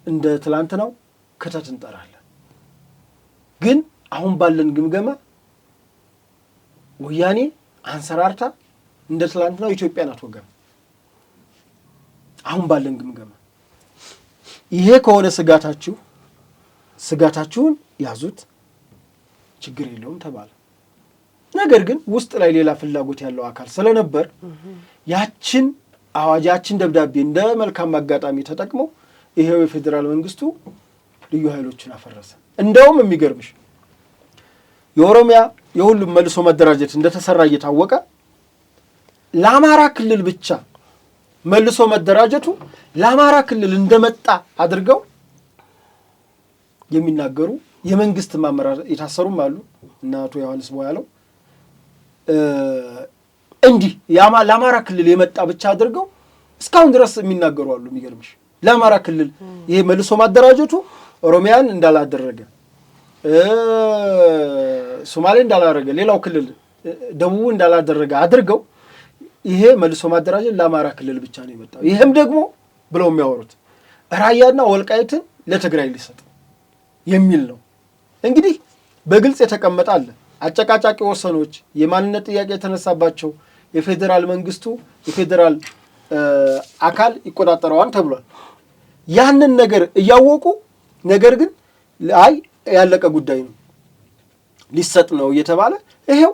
እንደ ትላንትናው ክተት እንጠራለን። ግን አሁን ባለን ግምገማ ወያኔ አንሰራርታ እንደ ትላንትናው ኢትዮጵያን አትወጋም። አሁን ባለን ግምገማ ይሄ ከሆነ ስጋታችሁን ያዙት፣ ችግር የለውም ተባለ። ነገር ግን ውስጥ ላይ ሌላ ፍላጎት ያለው አካል ስለነበር ያችን አዋጃችን ደብዳቤ እንደ መልካም አጋጣሚ ተጠቅሞ ይሄው የፌዴራል መንግስቱ ልዩ ኃይሎችን አፈረሰ። እንደውም የሚገርምሽ የኦሮሚያ የሁሉም መልሶ መደራጀት እንደተሰራ እየታወቀ ለአማራ ክልል ብቻ መልሶ መደራጀቱ ለአማራ ክልል እንደመጣ አድርገው የሚናገሩ የመንግስት ማመራር የታሰሩም አሉ እና አቶ ዮሐንስ ቦያለው እንዲህ ለአማራ ክልል የመጣ ብቻ አድርገው እስካሁን ድረስ የሚናገሩ አሉ። የሚገርምሽ ለአማራ ክልል ይሄ መልሶ ማደራጀቱ ኦሮሚያን እንዳላደረገ ሶማሌ እንዳላደረገ ሌላው ክልል ደቡብ እንዳላደረገ አድርገው ይሄ መልሶ ማደራጀት ለአማራ ክልል ብቻ ነው የመጣው። ይሄም ደግሞ ብለው የሚያወሩት ራያና ወልቃይትን ለትግራይ ሊሰጥ የሚል ነው። እንግዲህ በግልጽ የተቀመጠ አለ። አጨቃጫቂ ወሰኖች የማንነት ጥያቄ የተነሳባቸው የፌዴራል መንግስቱ የፌዴራል አካል ይቆጣጠረዋል ተብሏል። ያንን ነገር እያወቁ ነገር ግን አይ ያለቀ ጉዳይ ነው ሊሰጥ ነው እየተባለ ይሄው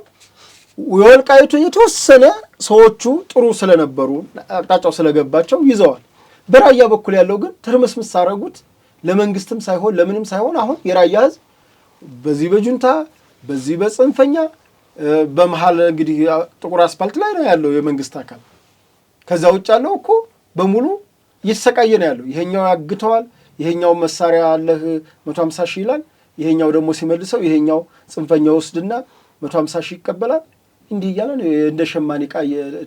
የወልቃይቱ የተወሰነ ሰዎቹ ጥሩ ስለነበሩ አቅጣጫው ስለገባቸው ይዘዋል። በራያ በኩል ያለው ግን ትርምስምስ አደረጉት። ለመንግስትም ሳይሆን ለምንም ሳይሆን አሁን የራያ ህዝብ በዚህ በጁንታ በዚህ በጽንፈኛ በመሃል እንግዲህ ጥቁር አስፋልት ላይ ነው ያለው የመንግስት አካል። ከዛ ውጭ ያለው እኮ በሙሉ እየተሰቃየ ነው ያለው። ይሄኛው ያግተዋል፣ ይሄኛው መሳሪያ አለህ 150 ሺህ ይላል፣ ይሄኛው ደግሞ ሲመልሰው ይሄኛው ጽንፈኛ ወስድና 150 ሺህ ይቀበላል። እንዲህ እያለ ነው እንደ ሸማኔ ዕቃ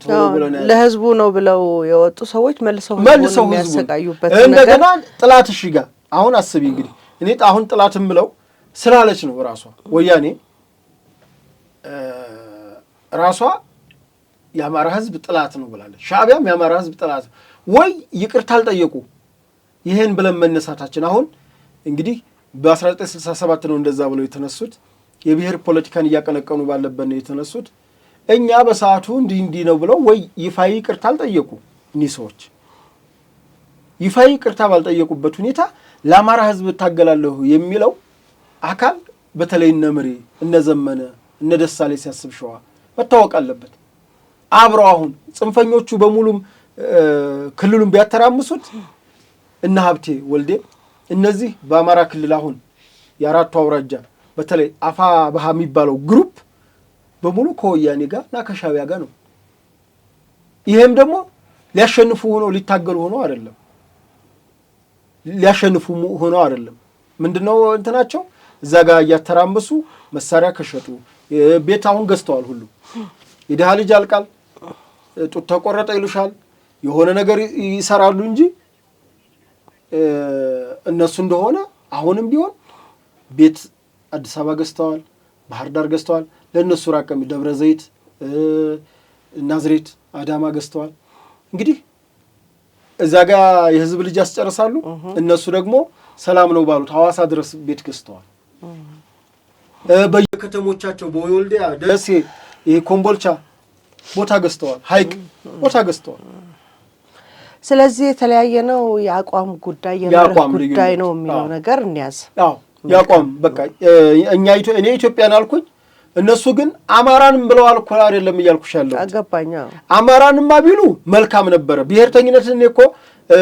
ተወርውሮ ነው። ለህዝቡ ነው ብለው የወጡ ሰዎች መልሰው የሚያሰቃዩበት እንደገና ጥላት እሺ ጋር አሁን አስቢ እንግዲህ እኔ አሁን ጥላትም ብለው ስላለች ነው ራሷ ወያኔ ራሷ የአማራ ህዝብ ጥላት ነው ብላለች። ሻዕቢያም የአማራ ህዝብ ጥላት ወይ ይቅርታ አልጠየቁ። ይሄን ብለን መነሳታችን አሁን እንግዲህ በ1967 ነው እንደዛ ብለው የተነሱት። የብሔር ፖለቲካን እያቀነቀኑ ባለበት ነው የተነሱት። እኛ በሰዓቱ እንዲህ ነው ብለው ወይ ይፋይ ይቅርታ አልጠየቁ። እኒህ ሰዎች ይፋይ ይቅርታ ባልጠየቁበት ሁኔታ ለአማራ ህዝብ እታገላለሁ የሚለው አካል በተለይ እነ ምሬ እነ ዘመነ እነ ደሳሌ ሲያስብ ሸዋ መታወቅ አለበት። አብረው አሁን ጽንፈኞቹ በሙሉም ክልሉን ቢያተራምሱት እነ ሀብቴ ወልዴ እነዚህ በአማራ ክልል አሁን የአራቱ አውራጃ በተለይ አፋ ባህ የሚባለው ግሩፕ በሙሉ ከወያኔ ጋር እና ከሻዕቢያ ጋር ነው። ይሄም ደግሞ ሊያሸንፉ ሆኖ ሊታገሉ ሆኖ አይደለም፣ ሊያሸንፉ ሆኖ አይደለም። ምንድነው እንትናቸው እዛ ጋር እያተራመሱ መሳሪያ ከሸጡ ቤት አሁን ገዝተዋል። ሁሉ የድሃ ልጅ አልቃል ጡት ተቆረጠ ይሉሻል፣ የሆነ ነገር ይሰራሉ እንጂ እነሱ እንደሆነ አሁንም ቢሆን ቤት አዲስ አበባ ገዝተዋል፣ ባህር ዳር ገዝተዋል። ለእነሱ ራቀም ደብረ ዘይት፣ ናዝሬት፣ አዳማ ገዝተዋል። እንግዲህ እዛ ጋር የህዝብ ልጅ ያስጨርሳሉ። እነሱ ደግሞ ሰላም ነው ባሉት ሐዋሳ ድረስ ቤት ገዝተዋል። በየከተሞቻቸው በወልዲያ፣ ደሴ፣ ኮምቦልቻ ቦታ ገዝተዋል። ሐይቅ ቦታ ገዝተዋል። ስለዚህ የተለያየ ነው የአቋም ጉዳይ የመርህ ጉዳይ ነው የሚለው ነገር እንያዝ። አዎ ያቋም በቃ እኔ ኢትዮጵያን አልኩኝ፣ እነሱ ግን አማራንም ብለዋል እኮ አይደለም እያልኩሽ ያለው አገባኛ። አማራንማ ቢሉ መልካም ነበረ። ብሔርተኝነትን እኔ እኮ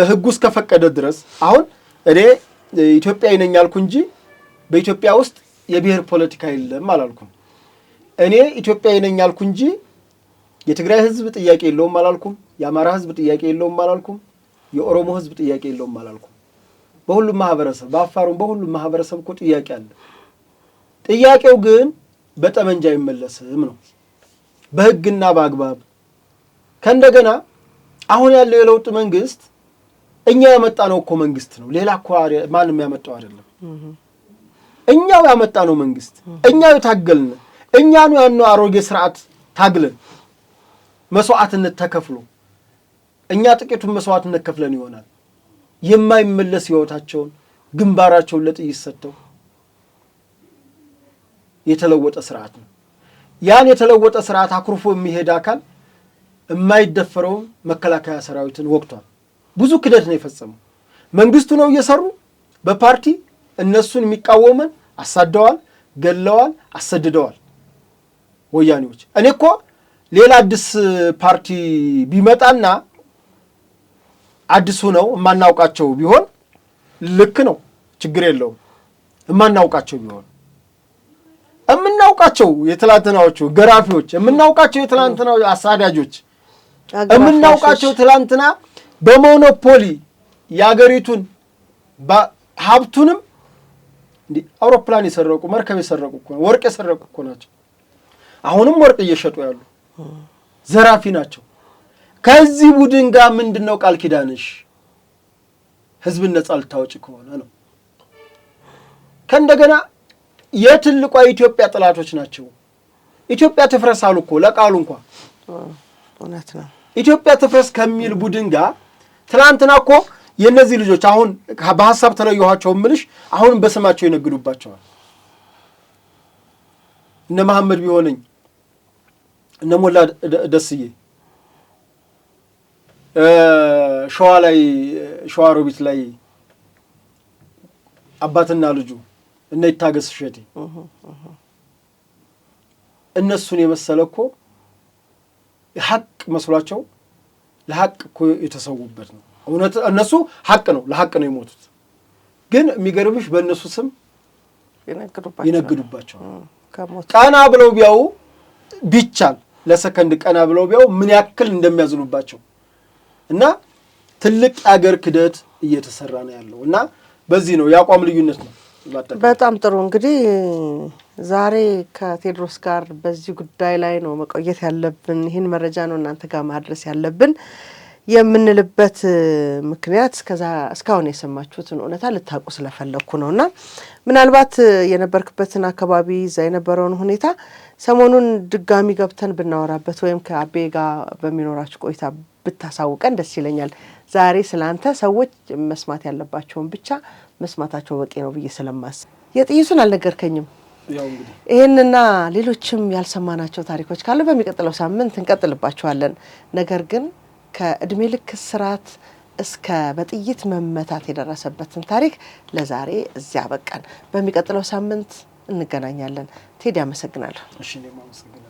ህጉ እስከፈቀደ ድረስ አሁን እኔ ኢትዮጵያዊ ነኝ አልኩ እንጂ በኢትዮጵያ ውስጥ የብሔር ፖለቲካ የለም አላልኩም። እኔ ኢትዮጵያዊ ነኝ አልኩ እንጂ የትግራይ ህዝብ ጥያቄ የለውም አላልኩም። የአማራ ህዝብ ጥያቄ የለውም አላልኩም። የኦሮሞ ህዝብ ጥያቄ የለውም አላልኩም። በሁሉም ማህበረሰብ በአፋሩም በሁሉም ማህበረሰብ እኮ ጥያቄ አለ። ጥያቄው ግን በጠመንጃ አይመለስም ነው፣ በህግና በአግባብ ከእንደገና አሁን ያለው የለውጥ መንግስት እኛ ያመጣነው እኮ መንግስት ነው። ሌላ እኮ ማንም ያመጣው አይደለም። እኛው ያመጣነው መንግስት፣ እኛው የታገልን፣ እኛኑ ያኑ አሮጌ ስርዓት ታግለን መስዋዕትነት ተከፍሎ እኛ ጥቂቱን መስዋዕትነት ከፍለን ይሆናል የማይመለስ ህይወታቸውን ግንባራቸውን ለጥይት ሰጥተው የተለወጠ ስርዓት ነው። ያን የተለወጠ ስርዓት አኩርፎ የሚሄድ አካል የማይደፈረውን መከላከያ ሰራዊትን ወቅቷል። ብዙ ክደት ነው የፈጸመው። መንግስቱ ነው እየሰሩ በፓርቲ እነሱን የሚቃወመን አሳደዋል፣ ገለዋል፣ አሰድደዋል ወያኔዎች። እኔ እኮ ሌላ አዲስ ፓርቲ ቢመጣና አዲሱ ነው የማናውቃቸው ቢሆን ልክ ነው፣ ችግር የለውም። የማናውቃቸው ቢሆን የምናውቃቸው የትላንትናዎቹ ገራፊዎች፣ የምናውቃቸው የትላንትናው አሳዳጆች፣ የምናውቃቸው ትላንትና በሞኖፖሊ የአገሪቱን ሀብቱንም እንዲህ አውሮፕላን የሰረቁ መርከብ የሰረቁ እኮ ወርቅ የሰረቁ እኮ ናቸው። አሁንም ወርቅ እየሸጡ ያሉ ዘራፊ ናቸው። ከዚህ ቡድን ጋር ምንድነው ቃል ኪዳንሽ? ህዝብን ነጻ ልታወጪ ከሆነ ነው። ከእንደገና የትልቋ ኢትዮጵያ ጥላቶች ናቸው። ኢትዮጵያ ትፍረስ አሉ እኮ ለቃሉ እንኳን እውነት ነው። ኢትዮጵያ ትፍረስ ከሚል ቡድን ጋር ትናንትና እኮ የእነዚህ ልጆች አሁን በሀሳብ ተለየኋቸው ምልሽ አሁንም በስማቸው ይነግዱባቸዋል። እነ መሐመድ ቢሆነኝ እነ ሞላ ደስዬ ሸዋ ላይ ሸዋሮቢት ላይ አባትና ልጁ እነ ይታገስ እሸቴ እነሱን የመሰለ እኮ ሐቅ መስሏቸው ለሐቅ እኮ የተሰዉበት ነው። እውነት እነሱ ሐቅ ነው፣ ለሐቅ ነው የሞቱት። ግን የሚገርምሽ በእነሱ ስም ይነግዱባቸው። ቀና ብለው ቢያው ቢቻል ለሰከንድ ቀና ብለው ቢያው ምን ያክል እንደሚያዝኑባቸው እና ትልቅ አገር ክደት እየተሰራ ነው ያለው እና በዚህ ነው የአቋም ልዩነት ነው። በጣም ጥሩ። እንግዲህ ዛሬ ከቴዎድሮስ ጋር በዚህ ጉዳይ ላይ ነው መቆየት ያለብን። ይህን መረጃ ነው እናንተ ጋር ማድረስ ያለብን የምንልበት ምክንያት እስካሁን የሰማችሁትን እውነታ ልታውቁ ስለፈለኩ ነውና ምናልባት የነበርክበትን አካባቢ እዛ የነበረውን ሁኔታ ሰሞኑን ድጋሚ ገብተን ብናወራበት ወይም ከአቤ ጋር በሚኖራችሁ ቆይታ ብታሳውቀን ደስ ይለኛል። ዛሬ ስላንተ ሰዎች መስማት ያለባቸውን ብቻ መስማታቸው በቂ ነው ብዬ ስለማስብ የጥይቱን አልነገርከኝም። ይሄንና ሌሎችም ያልሰማናቸው ታሪኮች ካሉ በሚቀጥለው ሳምንት እንቀጥልባቸዋለን። ነገር ግን ከእድሜ ልክ እስራት እስከ በጥይት መመታት የደረሰበትን ታሪክ ለዛሬ እዚያ በቃን። በሚቀጥለው ሳምንት እንገናኛለን። ቴዲ አመሰግናለሁ። እሺ እኔም አመሰግናለሁ።